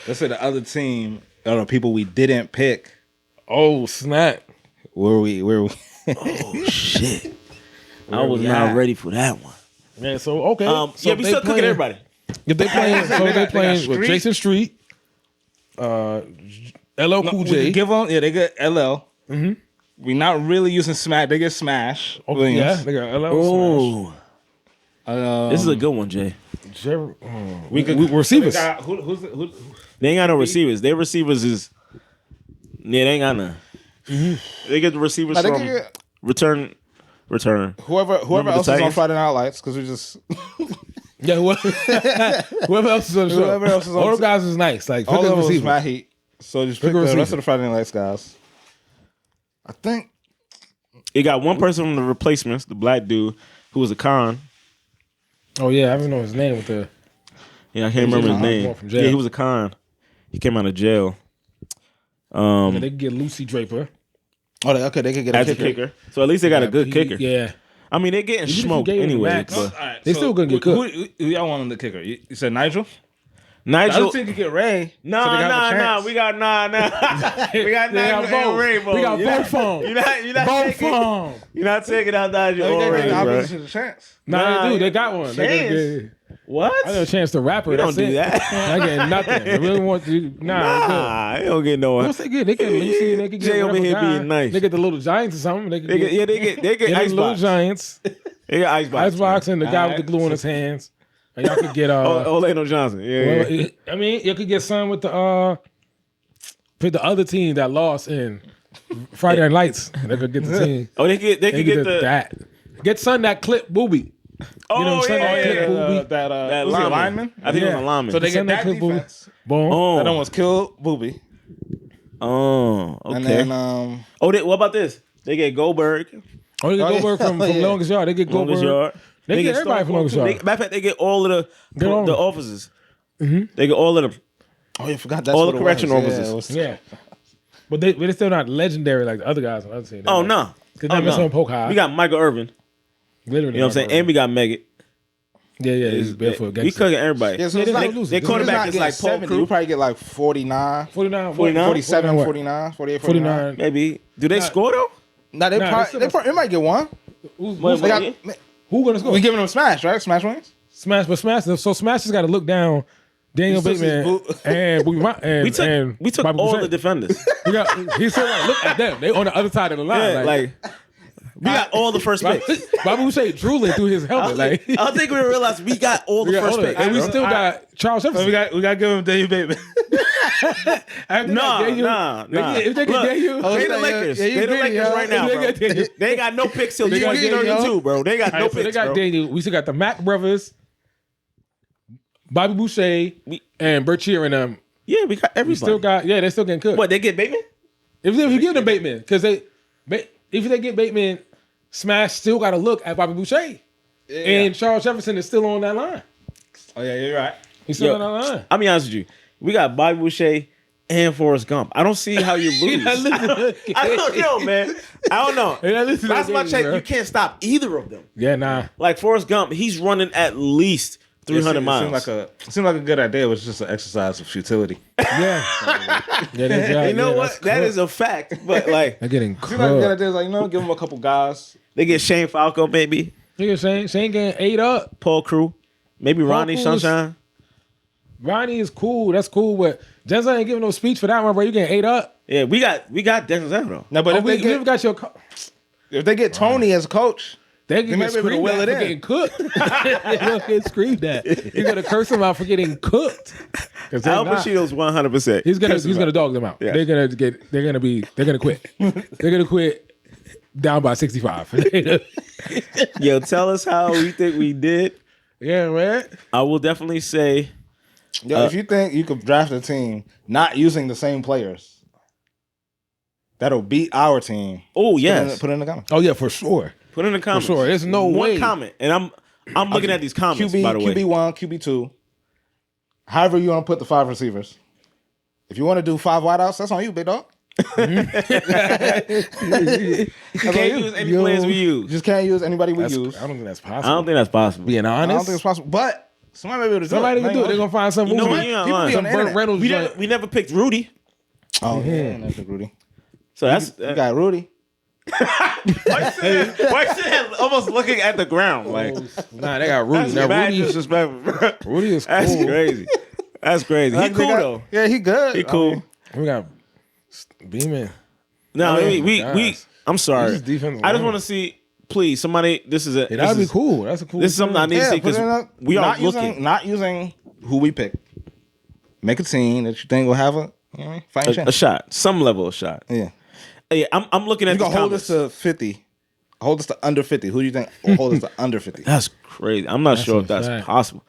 Let's say the other team, or the people we didn't pick, Oh snap! where we Oh, shit. I Where was we not at? ready for that one. Man, so okay. So Yeah, we they still cooking playing- everybody. If they playing, so They they got playing with Street. Jason Street, LL Cool we J. could give them. Yeah, they get LL. Mm-hmm. We're not really using Smash. They get Smash. Yeah, Williams. they got LL. Oh, Um, this is a good one, Jay. Smash. we could receivers. they got- who- They ain't got no receivers. Their receivers is, yeah, they ain't got none. They get the receivers Nah, they from can get- return. whoever Remember the else is on Titans? Friday Night Lights, because we just Yeah, whoever else is on the show. Whoever else is on All the the- guys is nice. Like pick all a of them was receiver. my heat. So just Pick pick a the rest receiver. of the Friday Night Lights guys. I think It got one person from the replacements, the black dude who was a con. Oh yeah, I don't know his name with the. Yeah, I can't remember his con, name. born from jail. Yeah, he was a con. He came out of jail They could get Lucy Draper they could get as a kicker. So at least they got a good kicker. Yeah, I mean, they're getting Even if you smoked gave him the anyway. max. But They still gonna get cooked. Who y'all want on the kicker? You said Nigel? The Nigel, other team could get Ray. nah. We got we got Nigel and Ray, bro. We got You're not- both of You're them. not Both taking, of them. you're not taking out Nigel or Ray, They bro. opposite the chance. Nah, they do. They got one. They Chance? got- What? I got a chance to rap her. We don't That's do it. that. I get nothing. They really want to. Nah. They don't get no one. What's they get? They get Lucy. They could get Jay over whatever here guy. being nice. They get the little Giants or something. They could They get, get, they get the little Icebox. Giants. They get Icebox. Icebox and the guy with the Alright. glue in his hands. And y'all could get Orlando Johnson. Yeah. well, I mean, you could get some with the pick the other team that lost in Friday Night Lights. They could get the team. Oh, they They could get the. that. Get son that clip booby. Oh, You know what I'm saying? yeah, That yeah, clip yeah. booby. That was he a lineman. lineman? I think it was Yeah. a lineman. So they Send get that that clip booby. defense. Boom. oh, That almost killed Booby. oh, okay. And then What about this? They get Goldberg, Oh, they get Oh, yeah. Goldberg from Yeah. longest yard. They get longest Goldberg. yard. They get everybody Stone from longest Cold, too. yard. Matter of fact, they get all of Get all the of them. officers. They get all of them. I forgot that's All what the it correction was. officers. it was- Yeah. But they're still not legendary like the other guys on the other team. Oh no. Because they're missing poke high. We got Michael Irvin. Literally. You know what I'm saying? And we got Meggett. yeah, he's barefoot. We cooking everybody. Yeah, so Yeah, it's they not, lose. Their They quarterback it's is not like getting Paul 70. Crew. We probably get like 49, 49. 49? 47, What? 49, 48, 49. 49. Maybe. Do they score though? Nah, they Nah, probably, they still- they might get one. Who's They got, who gonna score? we giving them Smash, right? Smash wings? Smash, but Smash. So Smash has got to look down Daniel He still Bateman sees and We took Bobby all Boucher. the defenders. We got. He still like, look at them. They on the other side of the line. Yeah, like we got all the first Bobby, picks. Bobby Boucher drooling through his I helmet. don't Like think, I don't think we realized we got all the we got first all of it. picks. and we bro. still got Charles Jefferson. we got to give him Daniel Bateman. Nah. If they get Look, Daniel, They the Lakers. yeah, you They the greedy, Lakers yo. right now, They bro. got Daniel. They ain't got no picks till They got 2032, bro. They got no Alright, so they picks, got bro. Daniel. We still got the Mack brothers, Bobby Boucher, and Bertier and them. Yeah, we got everybody. Still got they still getting cooked. What, they get Bateman? If you give them Bateman, because if they get Bateman, Smash still got to look at Bobby Boucher, and Charles Jefferson is still on that line. Oh, yeah, you're right. He's still Yo, on that line. I'll be honest with you. We got Bobby Boucher and Forrest Gump. I don't see how you lose. I don't know, man. I don't know. Hey, listen to That's that my game, check. bro. You can't stop either of them. Yeah, nah. Like Forrest Gump, he's running at least 300 It miles. seemed like a good idea. It was just an exercise of futility. Yeah. You know what? That is a fact. But like, They're getting Seemed like a good cooked. idea. Like, give them a couple guys. they get Shane Falco, maybe Nigga, Shane getting ate up. Paul Crew, maybe Ronnie Cruz. Sunshine. Ronnie is cool. That's cool. But Denzel ain't giving no speech for that one, bro. You getting ate up. Yeah, we got Denzel though. No, but Oh, if we they get even got your. if they get Tony as coach, They can might get be able to screamed will at it for in. getting cooked. They'll get screamed at. He's gonna curse him out for getting cooked. 'Cause they're Al not. Pacino's 100%. He's gonna dog them out. Yeah. They're gonna quit. They're gonna quit down by 65. Yo, tell us how we think we did. Yeah, man. I will definitely say, if you think you could draft a team not using the same players, that'll beat our team. oh yes, Put it in the comments. Oh yeah, for sure. put in the comments. sure. There's no one way. comment, and I'm looking at these comments QB, by the way. QB1, QB2. However you want to put the 5 receivers. If you want to do 5 wideouts, that's on you, big dog. Can't use any players we You use. just can't use anybody we use. I don't think that's I possible. don't think that's possible. Being I honest, don't think it's possible. But somebody may be able to do somebody it. can do it. They're gonna find some You know movie. what? You're not People lying. be on the Burt internet. Reynolds We joint. never picked Rudy, Oh, yeah, that's Rudy. so that's You got Rudy. White said almost looking at the ground like Nah, they got Rudy. that's Now mad Rudy, disrespectful, bro. Rudy is That's cool. crazy. That's crazy. He They cool got- though. Yeah, he good. He cool. We got Beeman. No, Oh, we guys. I'm sorry. This is defensive I just line. want to see, please, somebody. This is a. Yeah, this that'd be is- cool. That's a cool. This is something I need to see Yeah, put because it in a, we are not looking not using who we pick. Make a team that you think will have a fighting a chance. shot, some level of shot. Yeah, Yeah, I'm looking at you the can hold us comments. to 50. Hold us to under 50. Who do you think will hold us to under 50? That's crazy. I'm not sure if a that's fact. possible.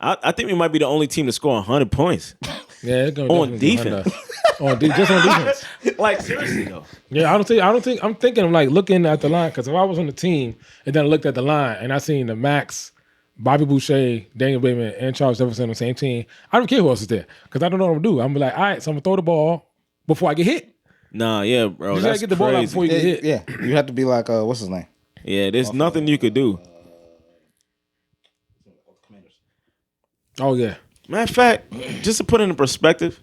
I think we might be the only team to score 100 points. Yeah, it's gonna On definitely be defense. just on defense. Like seriously though. Yeah, I don't think. I'm thinking of like looking at the line because if I was on the team and then I looked at the line and I seen the Max, Bobby Boucher, Daniel Bateman, and Charles Jefferson on the same team, I don't care who else is there because I don't know what I'm gonna do. I'm gonna be like, all right, so I'm gonna throw the ball before I get hit. Nah, yeah, bro. Just That's gotta get the ball out crazy. before you get hit. Yeah, you have to be like what's his name? Yeah, there's nothing you could do. Oh yeah, Matter of fact, just to put it in perspective,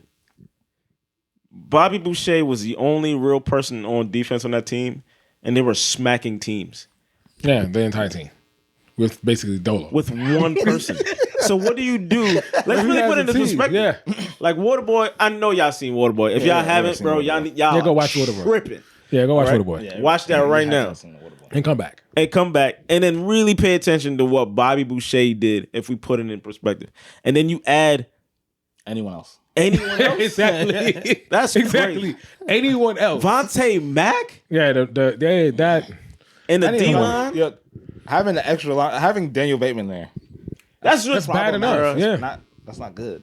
Bobby Boucher was the only real person on defense on that team, and they were smacking teams yeah, the entire team with basically Dolo. with one person. So what do you do? Let's really put it into perspective. Yeah, Like Waterboy, I know y'all seen Waterboy. If y'all haven't, seen bro, Waterboy. y'all go watch Waterboy. tripping. yeah, go watch Right? for the boy Watch that right now. and come back. And come back and then really pay attention to what Bobby Boucher did if we put it in perspective. And then you add Anyone else? anyone else. Exactly. That's Exactly. crazy. Anyone else? Vontae Mack Yeah, that. in the D Anyone. line. Yeah, having the extra line, having Daniel Bateman there. That's just bad enough. Yeah. That's not good.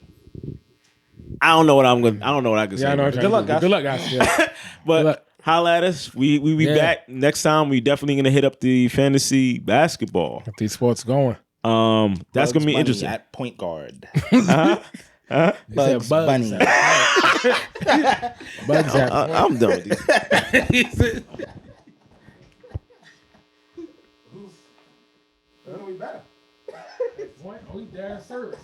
I don't know what I'm gonna. I don't know what I can say. Yeah, I know. Good luck, guys. Good luck, guys. Yeah. But Good luck. holla at us. We be Yeah. back next time. We definitely gonna hit up the fantasy basketball. Get these sports going. That's Bugs gonna be Bunny interesting. at point guard. Bugs Bugs Bunny. Bugs at I'm done with these. point. Oh, he dad service.